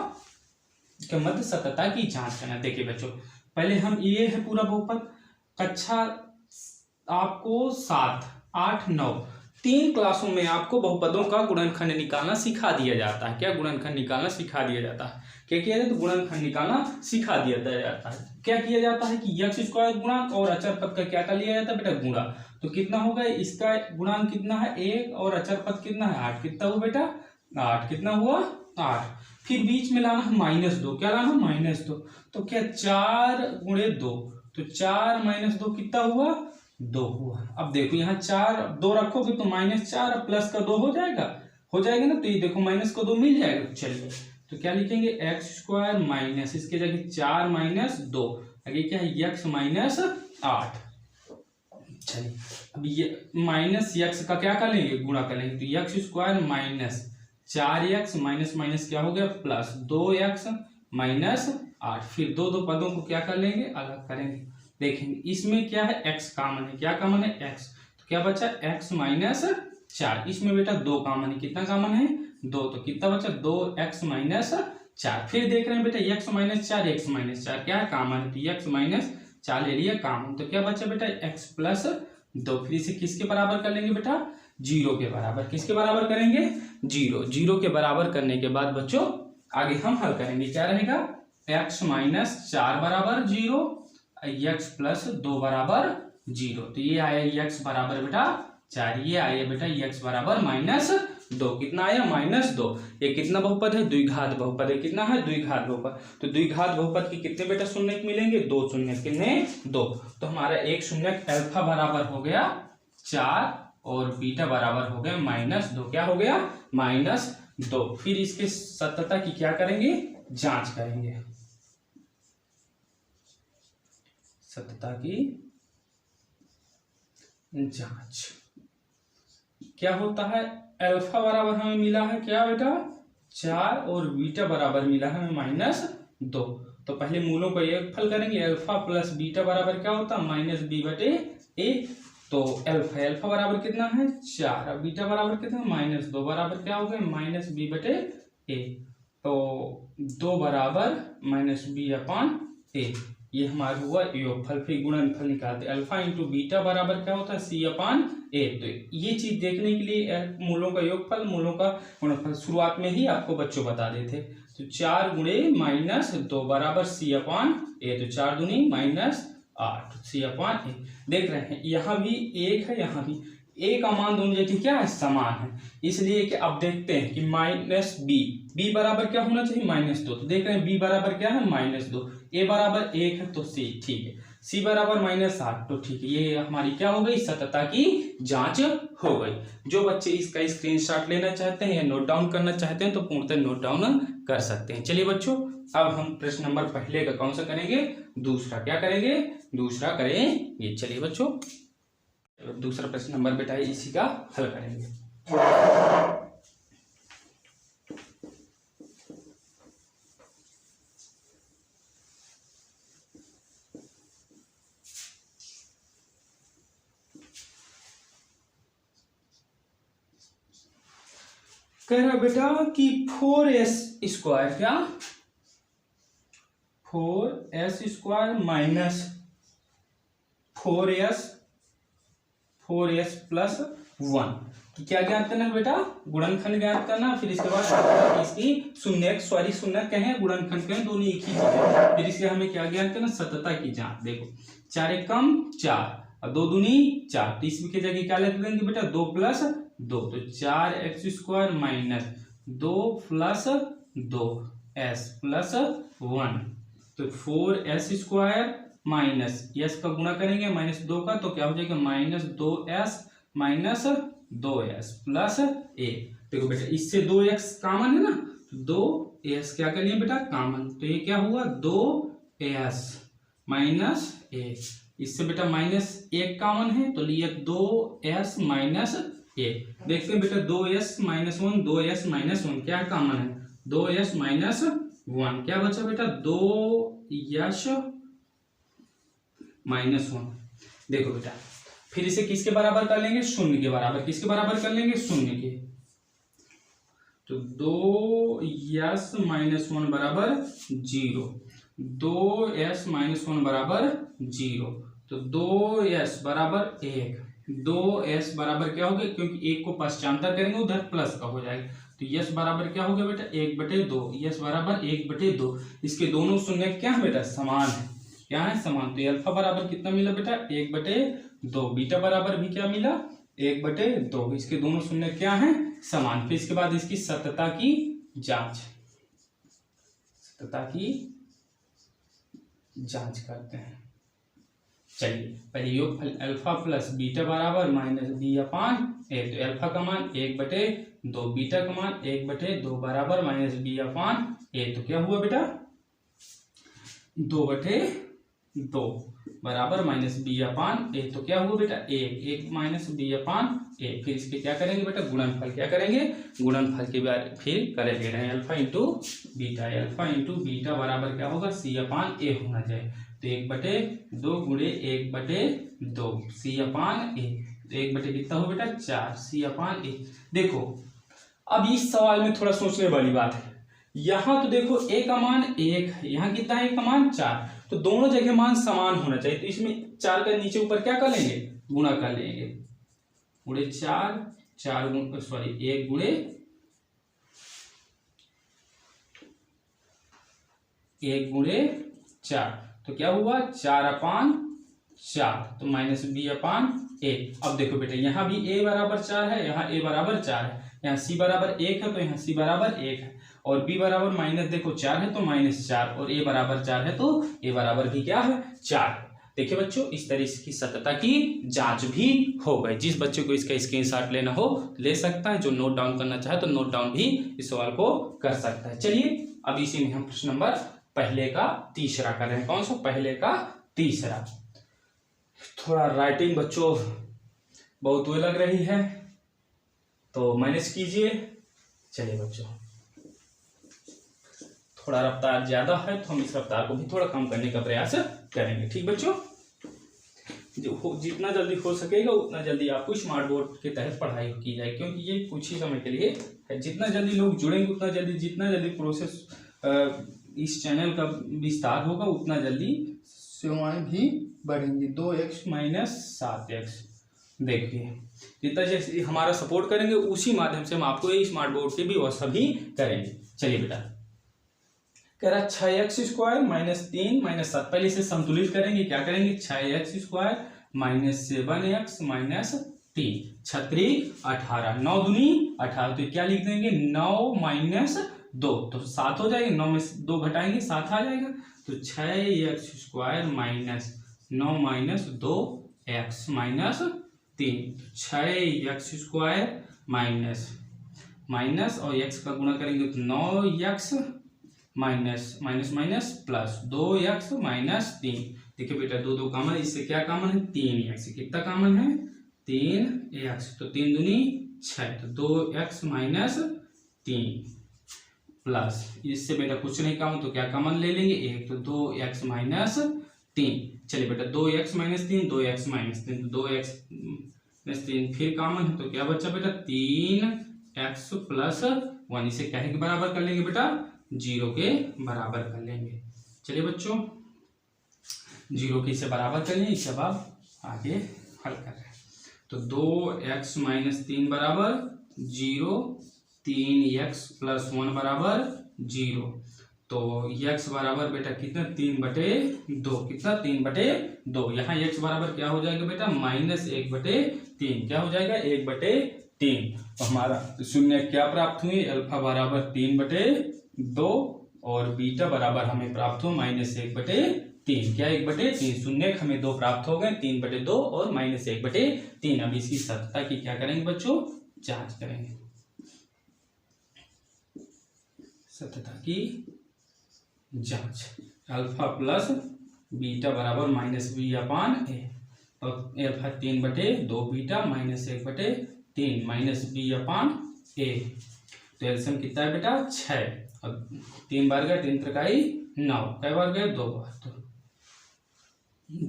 के मध्य सत्यता की जांच करना। देखिए बच्चों पहले हम, ये है पूरा बहुपद। कक्षा आपको 7, 8, 9 3 क्लासों में आपको बहुपदों का गुणनखंड निकालना सिखा दिया जाता है। क्या? गुणनखंड निकालना सिखा दिया जाता है। क्या किया जाए? तो गुणनखंड निकालना सिखा दिया जाता है। क्या किया जाता है कि एक्स स्क्वायर गुणांक और अचर पद का क्या कर लिया जाता है बेटा? गुणा। तो कितना होगा? इसका गुणांक कितना है? 1 और अचर पद कितना है? 8। कितना हुआ बेटा? 8। कितना हुआ? 8। फिर बीच में लाना है -2। क्या लाना? -2। तो क्या 4 × 2, तो 4 - 2 कितना हुआ? 2 हुआ। अब देखो यहाँ 4 2 रखोगे तो -4 प्लस का 2 हो जाएगा ना। तो ये देखो माइनस का 2 मिल जाएगा। चलिए तो क्या लिखेंगे? एक्स स्क्वायर माइनस, इसके जगह 4 - 2, आगे क्या है? x - 8। चलिए अब ये माइनस x का क्या कर लेंगे? गुणा कर लेंगे। तो X square minus 4x minus minus क्या हो गया? Plus 2x minus 8। फिर दो पदों को क्या कर लेंगे? अलग करेंगे। देखेंगे इसमें क्या है? x कॉमन है। क्या कॉमन है? x। तो क्या बचा? x minus 4। इसमें बेटा 2 कॉमन है। कितना कॉमन है? 2। तो कितना बचा? 2x minus 4। फिर देख रहे हैं बेटा x माइनस 4 क्या है? कॉमन है। तो x माइनस 4 ले लिया कॉमन। तो क्या बचा बेटा? x plus 2। फिर इसे किसके बराबर कर लेंगे बेटा? 0 के बराबर। किसके बराबर करेंगे? 0 के बराबर करने के बाद बच्चों आगे हम हल करेंगे। क्या रहेगा? x माइनस 4 बराबर 0, x प्लस 2 बराबर 0। तो ये आया x बराबर बेटा 4, ये आया बेटा x बराबर -2। कितना आया? -2। ये कितना बहुपद है? द्विघात बहुपद है। कितना है? द्विघात बहुपद। तो द्विघात बहुपद के कितने बेटा शून्यक मिलेंगे? 2 शून्यक। कितने? 2। तो हमारा एक शून्यक अल्फा बराबर हो गया 4 और बीटा बराबर हो गया -2। क्या हो गया? -2। फिर इसके सत्यता की क्या करेंगे? जांच करेंगे। सत्यता की जांच क्या होता है? अल्फा बराबर हमें मिला है क्या बेटा? 4 और बीटा बराबर मिला है हमें -2। तो पहले मूलों का योगफल करेंगे। अल्फा प्लस बीटा बराबर क्या होता है? -b/a। तो अल्फा बराबर कितना है? 4। अब बीटा बराबर कितना है? -2 बराबर क्या हो गया? -b/a। तो 2 बराबर -b/a। ये हमारा हुआ योगफल। फिर गुणनफल निकालते। अल्फा इंटू बीटा बराबर क्या होता है? c/a। तो ये चीज देखने के लिए मूलों का योगफल, मूलों का गुणनफल शुरुआत में ही आपको बच्चों बता देते। तो 4 × -2 बराबर c/a। तो 4 दूनी -8 c/a। देख रहे हैं यहाँ भी 1 है, यहाँ भी a का मान दोनों जगह क्या है? समान है। इसलिए कि अब देखते हैं कि -b बराबर क्या होना चाहिए? -2। तो देख रहे हैं b बराबर क्या है? -2। a बराबर 1 है तो c ठीक है। c बराबर -8 तो ठीक है। ये हमारी क्या हो गई? सत्यता की जांच हो गई। जो बच्चे इसका स्क्रीनशॉट लेना चाहते हैं या नोट डाउन करना चाहते हैं तो पूर्णतः नोट डाउन कर सकते हैं। चलिए बच्चों, अब हम प्रश्न नंबर पहले का कौन सा करेंगे, दूसरा। क्या करेंगे, दूसरा करेंगे। चलिए बच्चों, दूसरा प्रश्न नंबर बेटा इसी का हल करेंगे। कह रहा बेटा कि 4s² क्या, 4s² माइनस 4s प्लस 1 कि क्या ज्ञात करना है बेटा, गुणनखंड ज्ञात करना। फिर इसके बाद इसकी शून्य कहें, गुणनखंड कहें, दोनों एक ही चीज है। फिर इसके हमें क्या ज्ञात करना, सतता की जांच। देखो 4 एकम 4 और 2 दूनी 4, तो इसमें की जगह क्या लिख लेंगे बेटा, 2 प्लस 2, तो 4x² minus 2 plus 2s plus 1, तो 4s² माइनस s का गुणा करेंगे -2 का, तो क्या हो जाएगा -2s माइनस 2s प्लस 1। देखो बेटा इससे 2x कॉमन है ना, तो 2s क्या कर लिए बेटा कॉमन, तो ये क्या हुआ 2s माइनस 1। इससे बेटा -1 कॉमन है, तो लिए 2s माइनस 1। देखते हैं बेटा 2s माइनस 1, 2s माइनस 1 क्या कॉमन है, 2s माइनस 1 क्या बचा बेटा 2s माइनस 1। देखो बेटा फिर इसे किसके बराबर कर लेंगे, शून्य के बराबर। किसके बराबर कर लेंगे, शून्य के। तो 2s माइनस 1 बराबर 0, 2s माइनस 1 बराबर 0, तो 2s बराबर 1, 2s बराबर क्या हो गया, क्योंकि 1 को पश्चांतर करेंगे उधर प्लस का हो जाएगा, तो s बराबर क्या हो गया बेटा 1/2, s बराबर 1/2। इसके दोनों शून्य क्या है बेटा, समान है। क्या है, समान। तो अल्फा बराबर कितना मिला बेटा 1/2, बीटा बराबर भी क्या मिला 1/2। इसके दोनों शून्य क्या है, समान। फिर इसके बाद इसकी सतता की जांच, सतता की जांच करते हैं। चलिए पहले योगफल अल्फा प्लस बीटा बराबर -b/a, तो अल्फा का मान 1/2, बीटा का मान 1/2 बराबर -b/a, तो क्या हुआ बेटा 2/2 बराबर -b/a, तो क्या हुआ बेटा 1 -b/a। फिर इसके क्या करेंगे बेटा गुणनफल, क्या करेंगे गुणनफल के बाद फिर करे ले रहे हैं अल्फा इंटू बीटा बराबर क्या होगा c/a होना चाहिए, तो 1/2 गुणे 1/2 c/a, तो 1/, कितना हो बेटा 4 c/a। देखो अब इस सवाल में थोड़ा सोचने वाली बात है, यहाँ तो देखो a का मान 1 है, यहाँ कितना है a का मान 4, तो दोनों जगह मान समान होना चाहिए। तो इसमें 4 का नीचे ऊपर क्या कर लेंगे, गुणा कर लेंगे, गुणे 4 1 गुणे 4, तो क्या हुआ 4/4, तो -b/a। अब देखो बेटा यहाँ भी a बराबर 4 है, यहाँ a बराबर 4 है, यहाँ c बराबर 1 है, तो यहाँ c बराबर 1 है, और b बराबर माइनस देखो 4 है तो -4, और a बराबर 4 है तो a बराबर भी क्या है 4। देखिए बच्चों इस तरह की सतता की जांच भी हो गई। जिस बच्चे को इसका स्क्रीनशॉट लेना हो ले सकता है, जो नोट डाउन करना चाहे तो नोट डाउन भी इस सवाल को कर सकता है। चलिए अब इसी में हम प्रश्न नंबर पहले का तीसरा कर रहे हैं। कौन सा, पहले का तीसरा। थोड़ा राइटिंग बच्चों बहुत वो लग रही है तो मैनेज कीजिए। चलिए बच्चों थोड़ा रफ्तार ज्यादा है तो हम इस रफ्तार को भी थोड़ा कम करने का प्रयास करेंगे। ठीक बच्चों, जितना जल्दी हो सकेगा उतना जल्दी आपको स्मार्ट बोर्ड के तहत पढ़ाई की जाए, क्योंकि ये कुछ ही समय के लिए है। जितना जल्दी लोग जुड़ेंगे उतना जल्दी, जितना जल्दी प्रोसेस इस चैनल का विस्तार होगा उतना जल्दी सेवाएं भी बढ़ेंगी। 2x माइनस 7x, देखिए जितना जैसे हमारा सपोर्ट करेंगे उसी माध्यम से हम आपको ये स्मार्ट बोर्ड की भी व्यवस्था भी करेंगे। चलिए बेटा कह रहा 6x² माइनस 3 माइनस 7, पहले इसे संतुलित करेंगे। क्या करेंगे 6x² माइनस 7x माइनस 3, 6 18, 9 दूनी 18, तो क्या लिख देंगे 9 माइनस 2, तो 7 हो जाएगा, 9 में 2 घटाएंगे 7 आ जाएगा, तो 6x² minus 9 minus 2x minus 3, 6x² minus और x का गुणा करेंगे तो 9x minus minus minus plus 2x minus 3। देखिए बेटा दो दो कॉमन, इससे क्या कॉमन है 3x। कितना कॉमन है 3x, तो 3 दूनी 6, तो 2x माइनस 3 प्लस इससे बेटा कुछ नहीं कॉमन तो क्या कॉमन ले लेंगे 1, तो 2x माइनस 3। चलिए बेटा 2x माइनस 3, 2x माइनस 3, तो 2x माइनस 3 फिर कॉमन है तो क्या बचा बेटा 3x प्लस 1। इसे क्या के बराबर कर लेंगे बेटा 0 के बराबर कर लेंगे। चलिए बच्चों 0 के इसे बराबर कर लेंगे, इसे अब आप आगे हल कर रहे हैं। तो 2x माइनस 3 बराबर 0, 3x प्लस 1 बराबर 0। तो x बराबर बेटा कितना 3/2, कितना 3/2। यहाँ x बराबर क्या हो जाएगा बेटा -1/3। क्या हो जाएगा 1/3। तो हमारा शून्य क्या प्राप्त हुई, अल्फा बराबर 3/2 और बीटा बराबर हमें प्राप्त हो -1/3। क्या 1/3 शून्य हमें 2 प्राप्त हो गए, 3/2 और -1/3। अब इसकी सत्यता की क्या करेंगे बच्चों जांच करेंगे। सत्यता की जांच, अल्फा प्लस बीटा बराबर -b/a और अल्फा 3/2 बीटा -1/3 -b/a। तो एल्सियम कितना है बेटा 6 और 3 बार गए 3 त्रिकाई 9, कई बार गए 2 बार,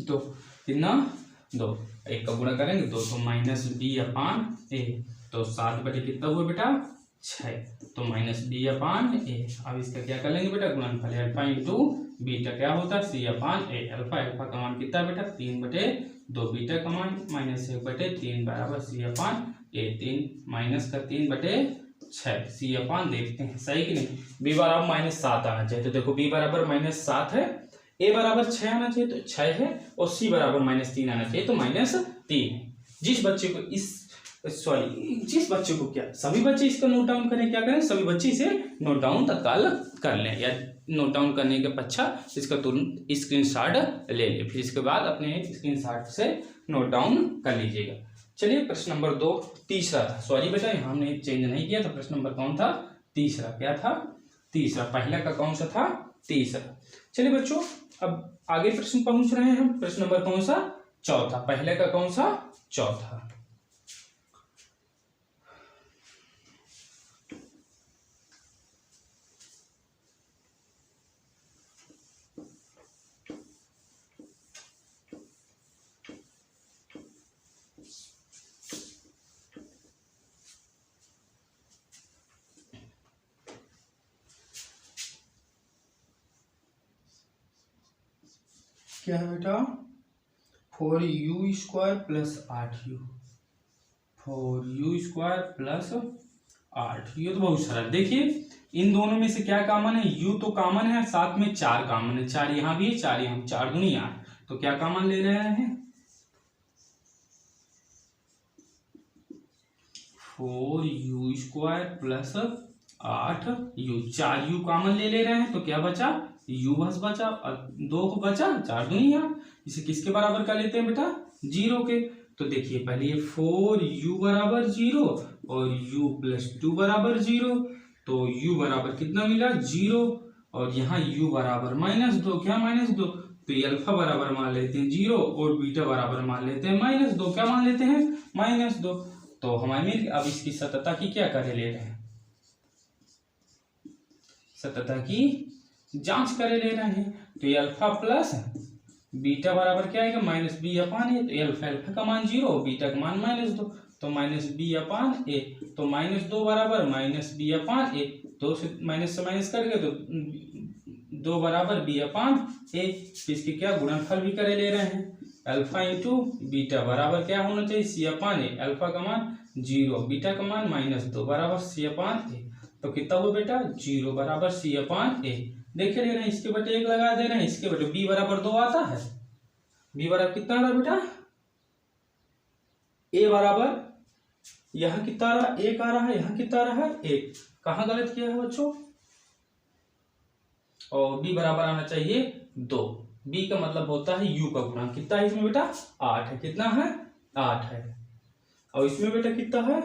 तो कितना 2, 1 का गुणा करेंगे 2, तो -b/a। तो 7 कितना हुआ बेटा 6, तो -b/a। अब इसका क्या कर लेंगे बेटा गुणनफल, अल्फा इंटू बीटा क्या होता है c/a। अल्फा का मान कितना बेटा 3/2, बीटा का मान -1/3 बराबर c/a। 3 माइनस का 3/6 c/, देखते हैं सही कि नहीं। b बराबर -7 आना चाहिए, तो देखो b बराबर -7 है, a बराबर 6 आना चाहिए तो 6 है, और c बराबर -3 आना चाहिए तो -3 है। जिस बच्चे को क्या सभी बच्चे इसका नोट डाउन करें, क्या करें सभी बच्चे इसे नोट डाउन तत्काल कर लें, या नोट डाउन करने के पश्चात इसका तुरंत स्क्रीनशॉट ले लें, फिर इसके बाद अपने स्क्रीनशॉट से नोट डाउन कर लीजिएगा। चलिए प्रश्न नंबर 2 तीसरा था, सॉरी बेटा यहाँ हमने चेंज नहीं किया था, प्रश्न नंबर कौन था तीसरा, क्या था तीसरा, पहला का कौन सा था तीसरा। चलिए बच्चों अब आगे प्रश्न पहुंच रहे हैं हम, प्रश्न नंबर कौन सा चौथा, पहले का कौन सा चौथा। क्या है बेटा 4u² plus 8u, 4u² plus 8u, तो बहुत सारा। देखिए इन दोनों में से क्या कॉमन है, u तो कॉमन है, साथ में 4 कॉमन है, 4 यहाँ भी है 4 यहाँ, 4 दूनी 8, तो क्या कॉमन ले रहे हैं 4u² plus 8u, 4u common ले रहे हैं, तो क्या बचा u बस बचा, 2 को बचा 4 दूनी 8, इसे किसके बराबर कर लेते हैं बेटा 0 के। तो देखिए पहले ये 4u बराबर 0 और u प्लस 2 बराबर 0, तो u बराबर कितना मिला 0, और यहाँ u बराबर -2, क्या -2, तो ये अल्फा बराबर मान लेते हैं 0 और बीटा बराबर मान लेते हैं -2, क्या मान लेते हैं -2। तो हमारे अब इसकी सत्यता की क्या करे ले रहे हैं, सत्यता की जांच करे ले रहे हैं। तो ये अल्फा प्लस बीटा बराबर क्या आएगा -b/a, तो अल्फा का मान 0 बीटा का मान -2, तो -b/a, तो -2 बराबर -b/a, 2 से माइनस करके तो 2 बराबर b/a। इसके क्या गुणनफल भी करे ले रहे हैं, अल्फा इंटू बीटा बराबर क्या होना चाहिए c/a, अल्फा का मान 0 बीटा का मान -2 बराबर c/a। तो कितना हुआ बेटा 0 बराबर c/a। देखे ले रहे हैं, इसके बटे 1 लगा दे रहे हैं, इसके बटे b बराबर 2 आता है, b बराबर कितना आ रहा बेटा a बराबर यहाँ कितना आ रहा 1 आ रहा है, यहाँ कितना आ रहा है 1, कहाँ गलत किया है बच्चों, और b बराबर आना चाहिए 2, b का मतलब होता है u का गुणा, कितना है इसमें बेटा 8 है, कितना है 8 है, और इसमें बेटा कितना है,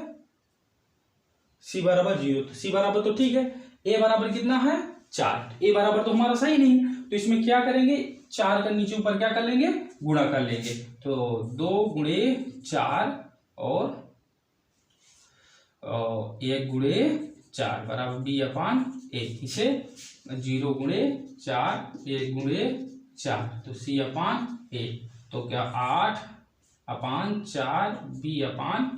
c बराबर 0, तो c बराबर तो ठीक है, a बराबर कितना है 4। ए बराबर तो हमारा सही नहीं, तो इसमें क्या करेंगे, 4 का नीचे ऊपर क्या कर लेंगे, गुणा कर लेंगे। तो 2 गुणे 4 और 1 गुणे 4 बराबर बी अपान ए। इसे 0 गुणे 4 1 गुणे 4 तो सी अपान ए। तो क्या 8 अपान 4 बी अपान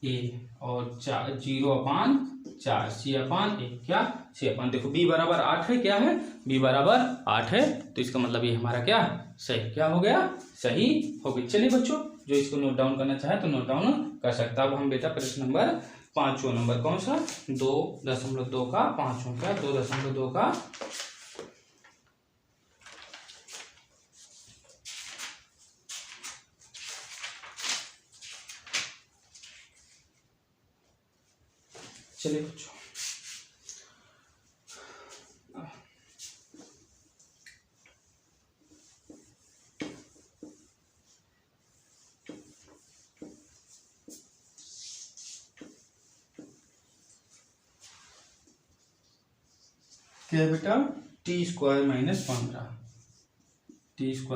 ए और 0 अपान 4 सी अपान ए। क्या सी अपान, देखो बी बराबर 8 है, क्या है, बी बराबर 8 है, तो इसका मतलब ये हमारा क्या है, सही, क्या हो गया, सही हो गई। चलिए बच्चों, जो इसको नोट डाउन करना चाहे तो नोट डाउन कर सकता है। अब हम बेटा प्रश्न नंबर 5वां नंबर कौन सा, 2.2 का 5वां, क्या 2.2 का चलिए बच्चों, क्या है बेटा, t² - 15, t² -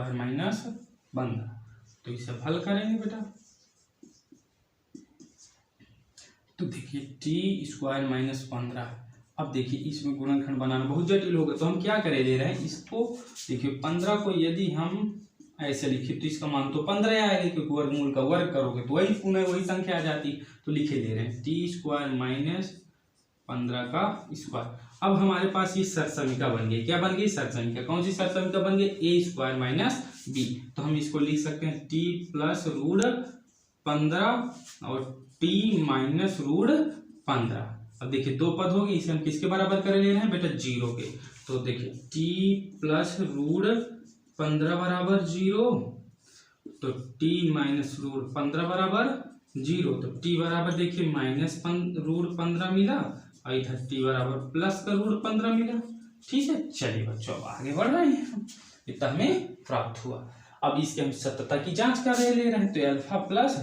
15, तो इसे हल करेंगे बेटा। तो देखिए t² - 15, अब देखिए इसमें गुणनखंड बनाना बहुत जटिल होगा, तो हम क्या करें, ले रहे हैं इसको, देखिए 15 को यदि हम ऐसे लिखे तो इसका मान तो 15 आएगा, क्योंकि वर्गमूल का वर्ग करोगे तो वही पुनः वही संख्या आ जाती, तो लिखे ले रहे हैं t² - 15 का स्क्वायर। अब हमारे पास ये सरसमीका बन गई, क्या बन गई, सरसमीका। कौन सी सरसमीका बन गई, a² - b, तो हम इसको लिख सकते हैं t + √15 और t - √15। अब देखिए 2 पद होगी, इसे हम किसके बराबर कर ले रहे हैं बेटा, 0 के। तो देखिए t + √15 बराबर 0, तो t - √15 बराबर 0, तो t बराबर देखिए -√15 मिला और इधर t बराबर +√15 मिला। ठीक है, चलिए बच्चों अब आगे बढ़ रहे हैं हम, इतना हमें प्राप्त हुआ। अब इसके हम सत्यता की जांच कर ले रहे हैं, तो अल्फा प्लस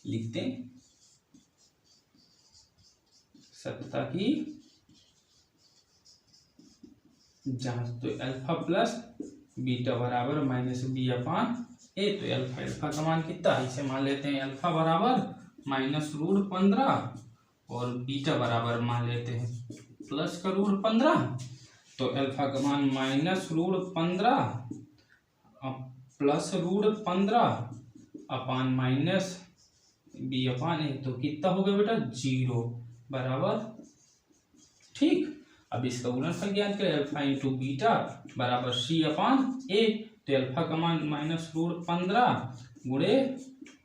लिखते हैं, सत्यता की जांच, तो अल्फा प्लस बीटा बराबर -b अपान ए। तो अल्फा का मान कितना है, इसे मान लेते हैं अल्फा बराबर -√15 और बीटा बराबर मान लेते हैं +√15। तो अल्फा का मान -√15 +√15 अपान -b अपान ए, तो कितना हो गया बेटा, 0 बराबर। ठीक, अब इसका गुणनफल ज्ञात करें, अल्फा इंटू बीटा बराबर सी अपान ए। तो अल्फा का मान -√15 गुणे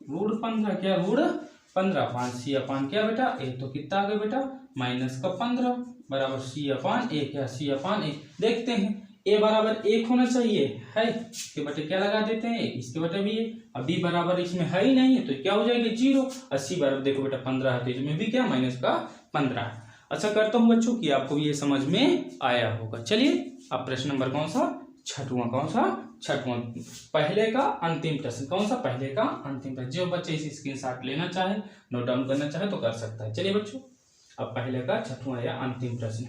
√15, क्या √15 अपान सी अपान क्या बेटा ए, तो कितना आ गया बेटा -15 बराबर सी अपान ए, क्या सी अपान ए। देखते हैं ए बराबर 1 होना चाहिए है, इसके बटे क्या लगा देते हैं, इसके बटे भी है। अब बी बराबर इसमें है ही नहीं है, तो क्या हो जाएगी 0। 80 बराबर देखो बेटा 15 है, तो इसमें भी क्या -15। अच्छा करता हूँ बच्चों कि आपको भी ये समझ में आया होगा। चलिए अब प्रश्न नंबर कौन सा, 6वां, कौन सा 6वां, पहले का अंतिम प्रश्न, कौन सा, पहले का अंतिम प्रश्न। जो बच्चे इस स्क्रीनशॉट लेना चाहे, नोट डाउन करना चाहे तो कर सकता है। चलिए बच्चों, अब पहले का 6वां या अंतिम प्रश्न,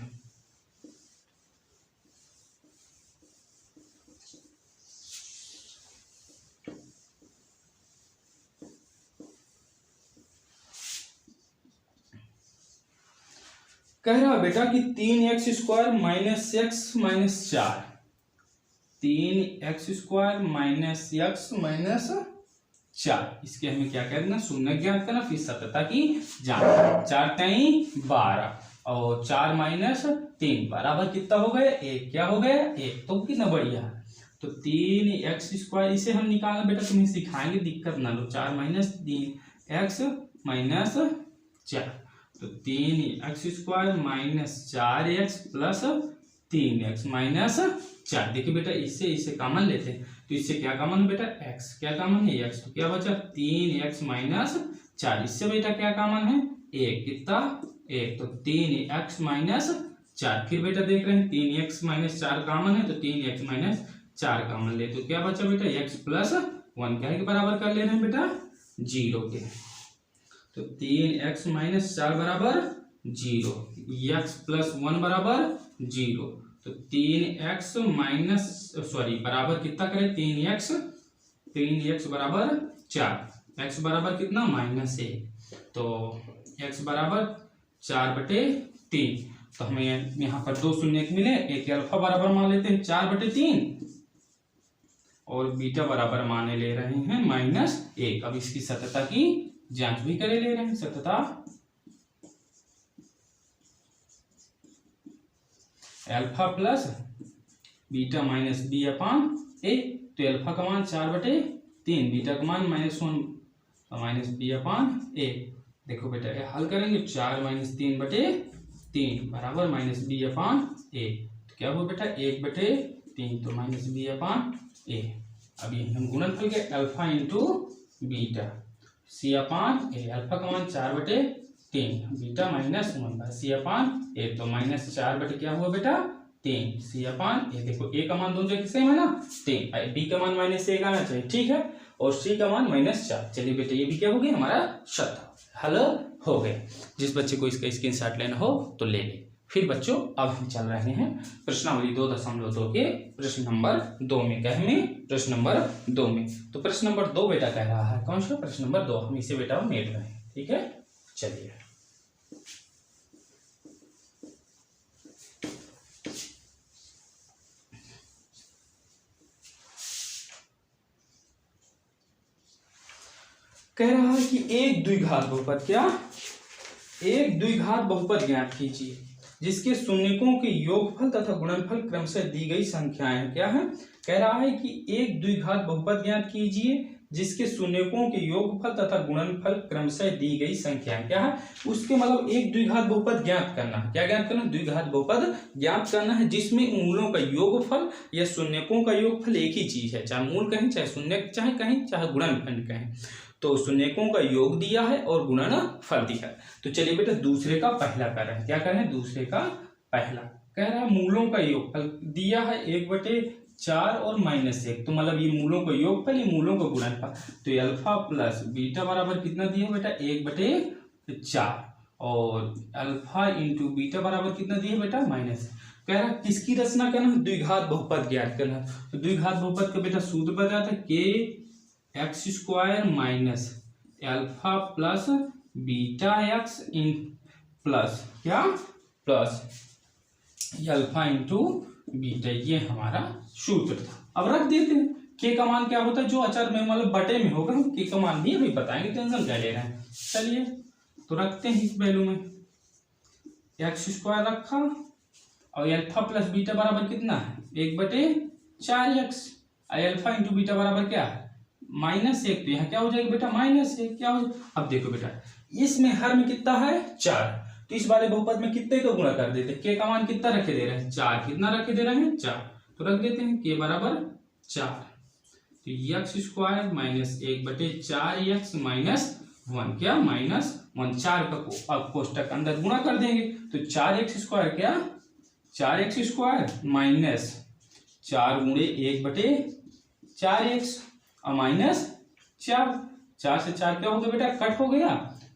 कह रहा है बेटा कि 3x² - x - 4, 3x² - x - 4, इसके हमें क्या करना, शून्य ज्ञात करना, फिर सत्यता की जांच। 4 3 12 और 4 - 3 बराबर कितना हो गए, 1, क्या हो गया 1, तो कितना बढ़िया है। तो 3x², इसे हम निकालना बेटा, तुम्हें सिखाएंगे, दिक्कत ना लो। 4 - 3 x - 4, तो 3x² - 4x प्लस 3x - 4। देखिए बेटा इसे कॉमन लेते हैं, तो इससे क्या कॉमन है बेटा, x, क्या कॉमन है x, तो क्या बचा 3x - 4। इससे बेटा क्या कॉमन है, 1, कितना 1, तो 3x - 4। फिर बेटा देख रहे हैं 3x - 4 कॉमन है, तो 3x - 4 कॉमन ले, तो क्या बचा बेटा x + 1, क्या है के बराबर कर ले रहे हैं बेटा 0 के। तो 3x - 4 बराबर 0, एक्स प्लस 1 बराबर 0। तो 3x माइनस बराबर कितना करें, 3x बराबर 4। x बराबर कितना, -1। तो x बराबर 4/3। तो हमें यहाँ पर 2 शून्य मिले। एक अल्फा बराबर मान लेते हैं 4/3 और बीटा बराबर माने ले रहे हैं -1। अब इसकी सत्यता की जांच भी करे ले रहे हैं। सत्यता alpha plus beta minus b/a। तो अल्फा का मान 4/3, बीटा का मान -1 माइनस b/a। देखो बेटा ये हल करेंगे, 4 - 3/3 बराबर -b/a। तो क्या हुआ बेटा, 1/3 तो -b/a। अब ये हम गुणनफल के alpha into beta c/a। Alpha का मान 4/3, बीटा -1/c/a। तो -4 क्या हुआ बेटा, 3 c/a। देखो a का मान दोनों जगह सेम है ना, 3। b का मान -1 आना चाहिए, ठीक है, और c का मान -4। चलिए बेटा ये भी क्या हो गया, हमारा शत हल हो गया। जिस बच्चे को इसका स्क्रीनशॉट लेना हो तो ले ले। फिर बच्चों अब हम चल रहे हैं प्रश्नावली 2.2 के प्रश्न नंबर 2 में। क्या है, प्रश्न नंबर 2 में। तो प्रश्न नंबर 2 बेटा कह रहा है, कौन सा प्रश्न नंबर 2, हम इसे बेटा मेट रहे हैं, ठीक है। चलिए कह रहा है कि एक द्विघात बहुपद, क्या, एक द्विघात बहुपद ज्ञात कीजिए जिसके शून्यकों के योगफल तथा गुणनफल क्रमशः दी गई संख्याएं। क्या है, कह रहा है कि एक द्विघात बहुपद ज्ञात कीजिए जिसके शून्यकों के योगफल तथा गुणनफल क्रमशः दी गई संख्याएं। क्या है, उसके मतलब एक द्विघात बहुपद ज्ञात करना है। क्या ज्ञात करना है, द्विघात बहुपद ज्ञात करना है जिसमें मूलों का योगफल या शून्यकों का योगफल एक ही चीज है, चाहे मूल कहें, चाहे शून्य चाहे कहें, चाहे गुणनफल कहें। तो शून्यकों का योग दिया है और गुणनफल दिया है। तो चलिए बेटा दूसरे का पहला कर रहे हैं। क्या कर रहे हैं, दूसरे का पहला कह रहा है मूलों का योगफल दिया है 1/4 और -1। तो मतलब ये मूलों का योगफल, ये मूलों का गुणनफल। तो अल्फा प्लस बीटा बराबर कितना दिया बेटा, 1/4 और अल्फा इंटू बीटा बराबर कितना दिया बेटा, -। कह रहा है किसकी रचना करना है, द्विघात बहुपद ज्ञात करना है। तो द्विघात बहुपद का बेटा सूत्र बताया था, k(x² minus alpha plus beta x in plus क्या, प्लस अल्फा इंटू बीटा। ये हमारा सूत्र था। अब रख देते हैं k का मान क्या होता है, जो अचर में मतलब बटे में होगा, हम k का मान भी अभी बताएंगे, टेंशन क्या ले रहे हैं। चलिए तो रखते हैं इस वैल्यू में, x² रखा और अल्फा प्लस बीटा बराबर कितना है, 1/4x। अल्फा इंटू बीटा बराबर क्या है, -1। तो यहाँ क्या हो जाएगा बेटा, -1 क्या हो जाएगा। अब देखो बेटा इसमें हर में कितना है, 4। तो इस वाले बहुपद में कितने का गुणा कर देते हैं, k का मान कितना रखे दे रहे हैं, 4। कितना रखे दे रहे हैं, 4। तो रख देते हैं k बराबर 4। तो x² माइनस 1/4x -1 क्या, -1। 4 का अब कोष्टक अंदर गुणा कर देंगे। तो 4x² क्या, 4x² माइनस 4 गुणे 1/4x और -4। 4 से 4 क्या हो गया बेटा, कट हो गया।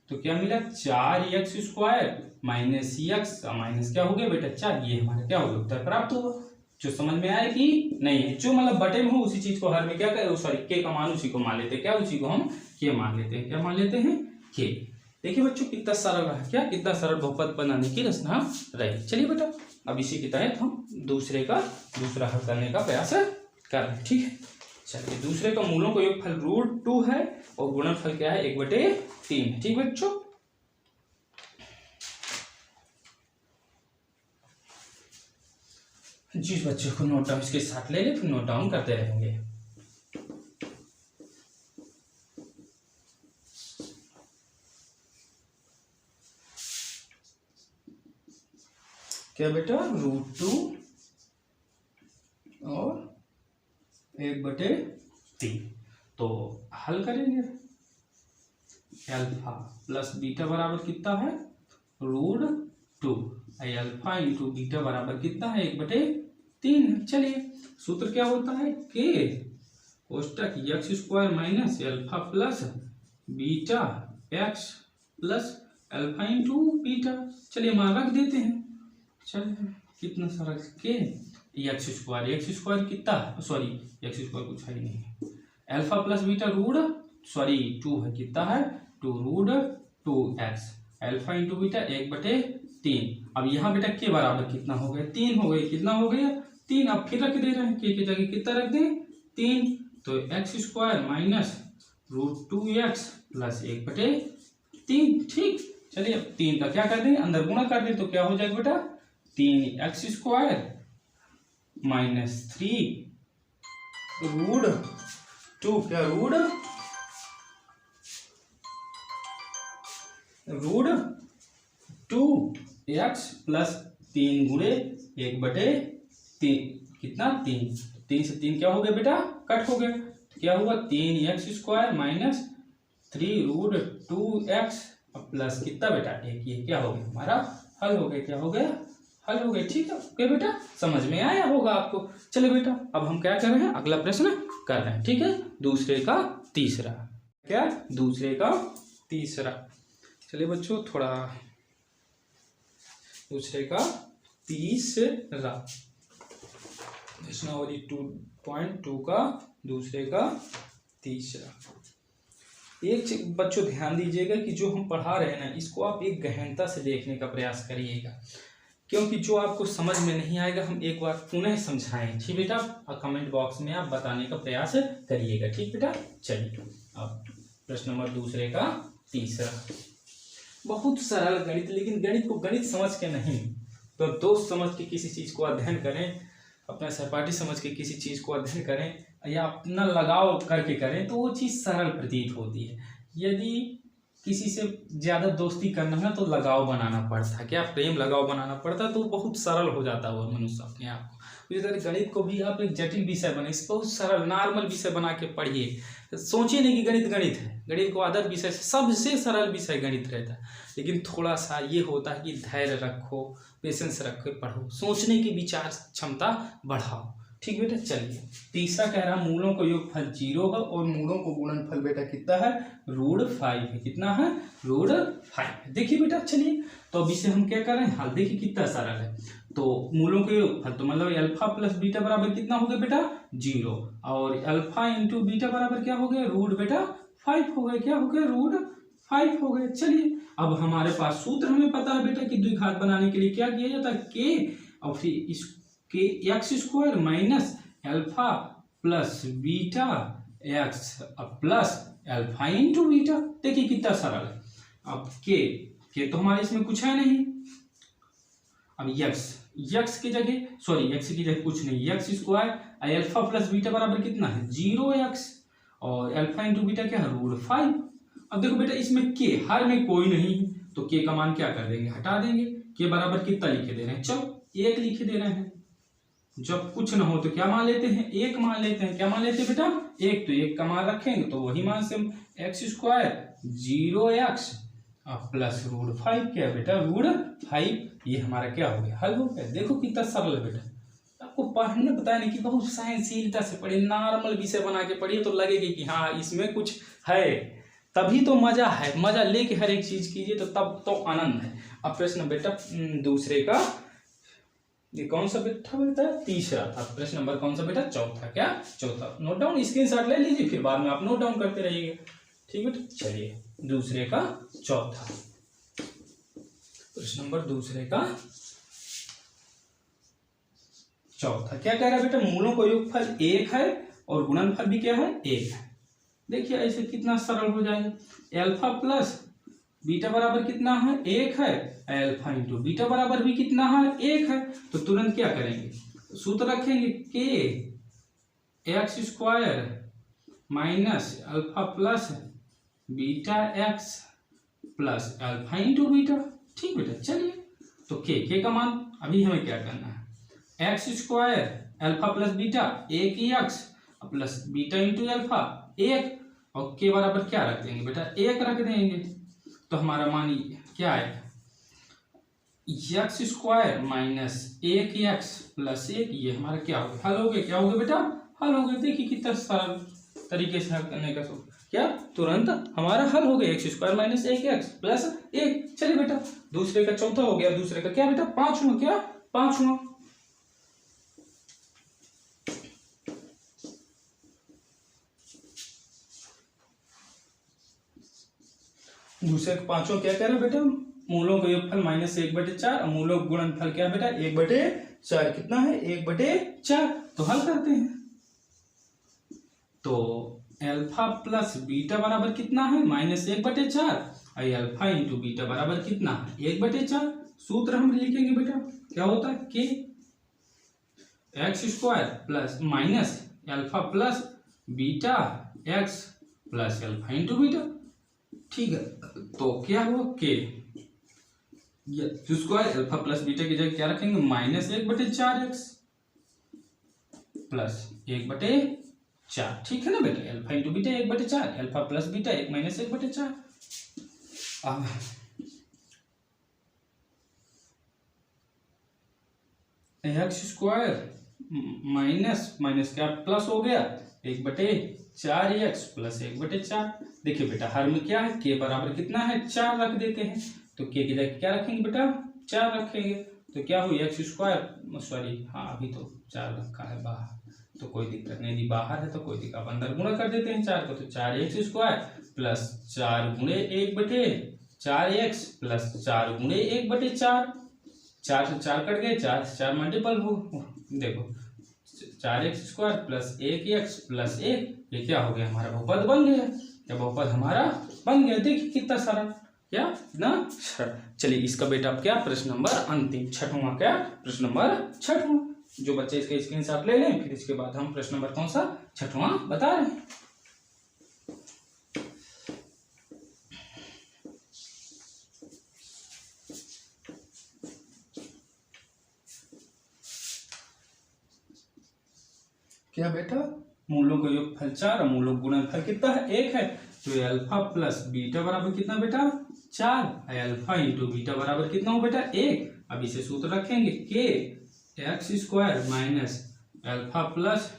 तो क्या मिला, 4x² माइनस x और माइनस क्या हो गया बेटा, 4। ये हमारा क्या हो गया, उत्तर प्राप्त हुआ। जो समझ में आए कि नहीं है, जो मतलब बटे में हो उसी चीज को हर में क्या करें, सॉरी k का मान उसी को मान लेते हैं। क्या, उसी को हम k मान लेते हैं। क्या मान लेते हैं, k। देखिए बच्चों कितना सरल रहा, क्या कितना सरल बहुपद बनाने की रचना रही। चलिए बेटा अब इसी के तहत हम दूसरा हल करने का प्रयास कर रहे हैं, ठीक है। चलिए दूसरे का मूलों का योगफल √2 है और गुणनफल क्या है, 1/3 है, ठीक बच्चों। जिस बच्चे को नोट डाउन इसके साथ ले ले, फिर नोट डाउन करते रहेंगे। क्या बेटा, √2 और 1/3। तो हल करेंगे, अल्फा प्लस बीटा बराबर कितना है, √2। अल्फा इंटू बीटा बराबर कितना है, 1/3। चलिए सूत्र क्या होता है, k कोष्टक x² minus alpha plus beta x plus alpha into beta. चलिए मान रख देते हैं। चलिए कितना सारा के एक्स स्क्वायर कितना, सॉरी एक्स स्क्वायर कुछ है नहीं, alpha plus beta root sorry 2 है, कितना है 2 root 2x alpha into beta 1/3। अब यहाँ बेटा के बराबर कितना हो गया 3 हो गए, कितना हो गया 3। अब फिर रख दे रहे हैं के जगह कितना रख दें 3, तो X square minus root 2x प्लस 1/3। ठीक, चलिए अब 3 का क्या कर दें अंदर गुणा कर दें, तो क्या हो जाएगा बेटा 3x स्क्वायर माइनस 3 रूट 2 क्या रूट 2x प्लस 3 गुणे 1/3 कितना 3 से 3 क्या हो गया बेटा कट हो गया, तो क्या होगा 3x square minus 3 root 2x plus कितना बेटा 1। ये क्या हो गया हमारा हल हो गया, क्या हो गया हल हो गया। ठीक है ओके बेटा, समझ में आया होगा आपको। चलिए बेटा अब हम क्या कर रहे हैं अगला प्रश्न कर रहे हैं। ठीक है, दूसरे का तीसरा, क्या दूसरे का तीसरा। चलिए बच्चों थोड़ा दूसरे का तीसरा प्रश्नावली 2.2 का दूसरे का तीसरा। एक बच्चों ध्यान दीजिएगा कि जो हम पढ़ा रहे हैं ना इसको आप एक गहनता से देखने का प्रयास करिएगा, क्योंकि जो आपको समझ में नहीं आएगा हम एक बार पुनः समझाएं। ठीक बेटा, और कमेंट बॉक्स में आप बताने का प्रयास करिएगा। ठीक बेटा, चलिए अब प्रश्न नंबर दूसरे का तीसरा। बहुत सरल गणित, लेकिन गणित को गणित समझ के नहीं तो दोस्त समझ के किसी चीज को अध्ययन करें, अपना सहपाठी समझ के किसी चीज को अध्ययन करें या अपना लगाव करके करें तो वो चीज सरल प्रतीत होती है। यदि किसी से ज्यादा दोस्ती करना है तो लगाव बनाना पड़ता है, क्या प्रेम लगाव बनाना पड़ता है, तो बहुत सरल हो जाता है वो मनुष्य अपने आप को। इसी तरह गणित को भी आप एक जटिल विषय बने, बहुत सरल नॉर्मल विषय बना के पढ़िए। सोचिए नहीं कि गणित गणित है, गणित को अदर विषय से सबसे सरल विषय गणित रहता है, लेकिन थोड़ा सा ये होता है कि धैर्य रखो, पेशेंस रखो, पढ़ो, सोचने की विचार क्षमता बढ़ाओ। ठीक बेटा, चलिए तीसरा कह रहा मूलों का योगफल 0 है और मूलों को गुणनफल बेटा कितना है रूट 5 है, कितना है रूट 5 है। देखिए बेटा चलिए तो अब इसे हम क्या कर रहे हैं हल, देखिए कितना सरल है। तो मूलों के योगफल तो मतलब अल्फा प्लस बीटा बराबर कितना हो गया बेटा 0, और अल्फा इंटू बीटा बराबर क्या हो गया रूट बेटा 5 हो गया, क्या हो गया रूट 5 हो गया। चलिए अब हमारे पास सूत्र हमें पता है बेटा कि द्विघात बनाने के लिए क्या किया जाता है के, और फिर इस के X square minus alpha plus beta x plus alpha into beta. देखिए कितना सरल है। अब के तो हमारे इसमें कुछ है नहीं, अब यक्स की जगह सॉरी एक्स की जगह कुछ नहीं, x square alpha plus beta बराबर कितना है 0x और अल्फा इंटू बीटा क्या है रूट 5। अब देखो बेटा इसमें के हर में कोई नहीं तो के का मान क्या कर देंगे हटा देंगे, के बराबर कितना लिखे दे रहे हैं चलो 1 लिखे दे रहे हैं। जब कुछ ना हो तो क्या मान लेते हैं 1 मान लेते हैं, क्या मान लेते हैं बेटा 1, तो 1 का मान रखेंगे तो वही मान से हम x square 0x plus root 5 क्या बेटा रूट 5, ये हमारा क्या हो गया हल हो गया। देखो कितना सरल है बेटा, आपको पढ़ने बताया नहीं कि बहुत सहनशीलता से पढ़िए, नॉर्मल विषय बना के पढ़िए तो लगेगा कि हाँ इसमें कुछ है, तभी तो मजा है, मजा लेके हर एक चीज कीजिए तो तब तो आनंद है। अब प्रश्न बेटा दूसरे का ये कौन सा बेटा तीसरा था, प्रश्न नंबर कौन सा बेटा चौथा, क्या चौथा। नोट डाउन स्क्रीनशॉट ले लीजिए, फिर बाद में आप नोट डाउन करते रहिएगा। ठीक बेटा, चलिए दूसरे का चौथा प्रश्न नंबर दूसरे का चौथा क्या कह रहा है बेटा मूलों का योगफल 1 है और गुणनफल भी क्या है 1 है। देखिए ऐसे कितना सरल हो जाएगा, अल्फा प्लस बीटा बराबर कितना है 1 है, अल्फा इंटू बीटा बराबर भी कितना है 1 है, तो तुरंत क्या करेंगे सूत्र रखेंगे के X square minus alpha plus beta x plus alpha into beta. ठीक बेटा, चलिए तो के का मान अभी हमें क्या करना है x square alpha plus beta 1x plus beta into alpha 1 और के बराबर क्या रख देंगे बेटा 1 रख देंगे, तो हमारा मान क्या आएगा x square minus 1x plus 1, ये हमारा क्या हो गया हल हो गया, क्या हो गया बेटा हल हो गया। देखिए कितना सरल तरीके से हल करने का क्या तुरंत हमारा हल हो गया, x square minus 1x plus 1। चलिए बेटा दूसरे का चौथा हो गया, दूसरे का क्या बेटा 5वां, क्या 5वां। दूसरे का 5वां क्या कह रहा है बेटा, मूलों का योगफल -1/4 और मूलों का गुणनफल क्या बेटा 1/4। कितना है 1/4। तो हल करते हैं। तो अल्फा प्लस बीटा बराबर कितना है -1/4 और अल्फा इंटू बीटा बराबर कितना है 1/4। सूत्र हम लिखेंगे बेटा, क्या होता है के x² plus minus alpha plus beta x plus alpha into beta. ठीक है, तो क्या हुआ के स्क्वायर अल्फा प्लस बीटा की जगह क्या रखेंगे -1/4x प्लस 1/4। ठीक है ना बेटा, alpha into beta 1/4, alpha plus beta 1 - 1/4। अब x² माइनस माइनस क्या प्लस हो गया 1/4x प्लस 1/4। देखिए बेटा हर में क्या है के बराबर कितना है 4 रख देते हैं। तो के की जगह क्या रखेंगे बेटा 4 रखेंगे। तो क्या हुई x², सॉरी हाँ अभी तो 4 रखा है बाहर, तो कोई दिक्कत नहीं, यदि बाहर है तो कोई दिक्कत, अब अंदर गुणा कर देते हैं 4 को। तो 4x² प्लस 4 गुणे 1/4x प्लस 4 गुणे 1/4। 4 से 4 कट गए, 4 से 4 मल्टीपल हो, देखो 4x² प्लस 1x प्लस 1, ये क्या हो गया हमारा बहुपद बन गया। क्या बहुपद हमारा बन गया, देखिए कितना सारा क्या ना। चलिए इसका बेटा अब क्या प्रश्न नंबर अंतिम 6वां, क्या प्रश्न नंबर 6वां। जो बच्चे इसका स्क्रीनशॉट ले लें, फिर इसके बाद हम प्रश्न नंबर कौन सा 6वां बता रहे हैं। क्या बेटा मूलों का योगफल 4 और मूलों का गुणनफल कितना है 1 है। तो अल्फा प्लस बीटा बराबर कितना बेटा 4, अल्फा इंटू बीटा बराबर कितना हो बेटा 1। अब इसे सूत्र रखेंगे के x² minus alpha plus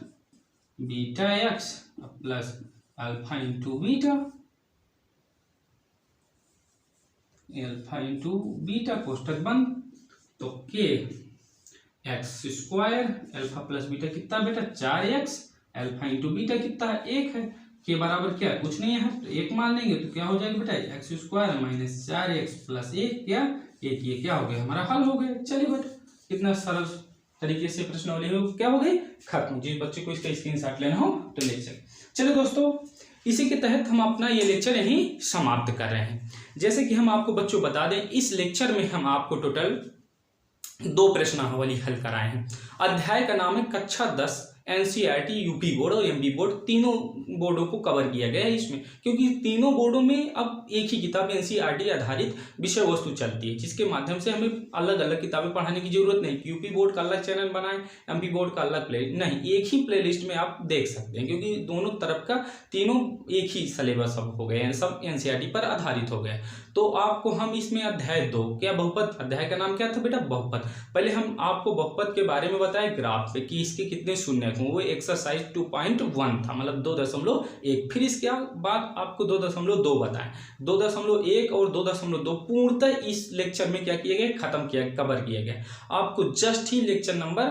beta x plus alpha into beta, alpha into beta कोष्टक बंद। तो के x² अल्फा प्लस बीटा कितना बेटा 4x, अल्फा इंटू बीटा कितना है 1 है। के बराबर क्या कुछ नहीं है तो 1 मान लेंगे, तो क्या हो जाएगा बेटा x² माइनस 4x प्लस 1 क्या 1, ये क्या हो गया हमारा हल हो गया। चलिए बेटा कितना सरल तरीके से प्रश्नावली हो क्या हो गई खत्म। जिस बच्चे को इसका स्क्रीनशॉट लेना हो तो ले चले। चलिए दोस्तों इसी के तहत हम अपना ये लेक्चर यहीं समाप्त कर रहे हैं। जैसे कि हम आपको बच्चों बता दें, इस लेक्चर में हम आपको टोटल 2 प्रश्नावली हल कराए हैं। अध्याय का नाम है कक्षा 10 NCERT यूपी बोर्ड और एमपी बोर्ड, तीनों बोर्डों को कवर किया गया है इसमें, क्योंकि तीनों बोर्डों में अब एक ही किताब NCERT आधारित विषय वस्तु चलती है, जिसके माध्यम से हमें अलग अलग किताबें पढ़ाने की जरूरत नहीं। यूपी बोर्ड का अलग चैनल बनाएं, एमपी बोर्ड का अलग प्ले नहीं, एक ही प्लेलिस्ट में आप देख सकते हैं, क्योंकि दोनों तरफ का तीनों एक ही सिलेबस अब हो गए हैं, सब NCERT पर आधारित हो गए। तो आपको हम इसमें अध्याय 2 क्या बहुपद, अध्याय का नाम क्या था बेटा बहुपद। पहले हम आपको बहुपद के बारे में बताए ग्राफ पे कि इसके कितने शून्य हों, वो एक्सरसाइज 2.1 था, मतलब 2.1। फिर इसके बाद आपको 2.2 बताएं, 2.1 और 2.2 पूर्णतः इस लेक्चर में क्या किया गया खत्म किया कवर किया गया। आपको जस्ट ही लेक्चर नंबर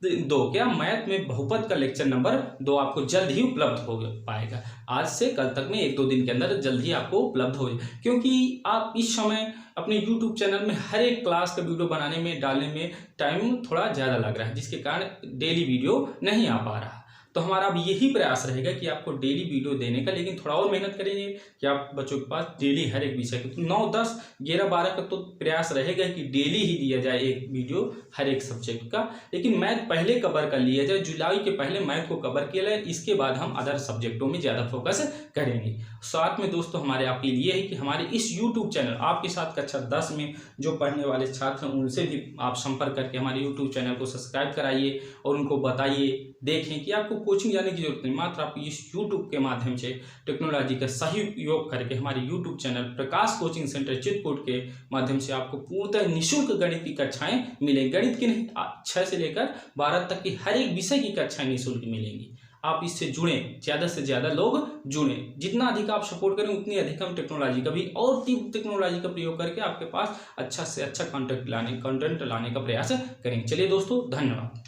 2 क्या मैथ में बहुपद का लेक्चर नंबर 2 आपको जल्द ही उपलब्ध हो पाएगा। आज से कल तक में 1-2 दिन के अंदर जल्द ही आपको उपलब्ध हो जाए, क्योंकि आप इस समय अपने YouTube चैनल में हर एक क्लास का वीडियो बनाने में डालने में टाइम थोड़ा ज़्यादा लग रहा है, जिसके कारण डेली वीडियो नहीं आ पा रहा। तो हमारा अब यही प्रयास रहेगा कि आपको डेली वीडियो देने का, लेकिन थोड़ा और मेहनत करेंगे कि आप बच्चों के पास डेली हर एक विषय को 9, 10, 11, 12 का तो प्रयास रहेगा कि डेली ही दिया जाए एक वीडियो हर एक सब्जेक्ट का। लेकिन मैथ पहले कवर कर लिया जाए, जुलाई के पहले मैथ को कवर किया जाए, इसके बाद हम अदर सब्जेक्टों में ज़्यादा फोकस करेंगे। साथ में दोस्तों हमारे आपके लिए है कि हमारे इस यूट्यूब चैनल आपके साथ कक्षा 10 में जो पढ़ने वाले छात्र हैं उनसे भी आप संपर्क करके हमारे यूट्यूब चैनल को सब्सक्राइब कराइए और उनको बताइए, देखें कि आपको कोचिंग जाने की जरूरत नहीं, मात्र आप इस यूट्यूब के माध्यम से टेक्नोलॉजी का सही उपयोग करके हमारे यूट्यूब चैनल प्रकाश कोचिंग सेंटर चित्रकूट के माध्यम से आपको पूर्णतः निःशुल्क गणित की कक्षाएं मिलेंगी। गणित की नहीं, 6 से लेकर 12 तक की हर एक विषय की कक्षाएं निःशुल्क मिलेंगी। आप इससे जुड़ें, ज़्यादा से ज़्यादा लोग जुड़ें। जितना अधिक आप सपोर्ट करें उतनी अधिक हम टेक्नोलॉजी का भी और तीव्र टेक्नोलॉजी का प्रयोग करके आपके पास अच्छा से अच्छा कंटेंट लाने का प्रयास करेंगे। चलिए दोस्तों, धन्यवाद।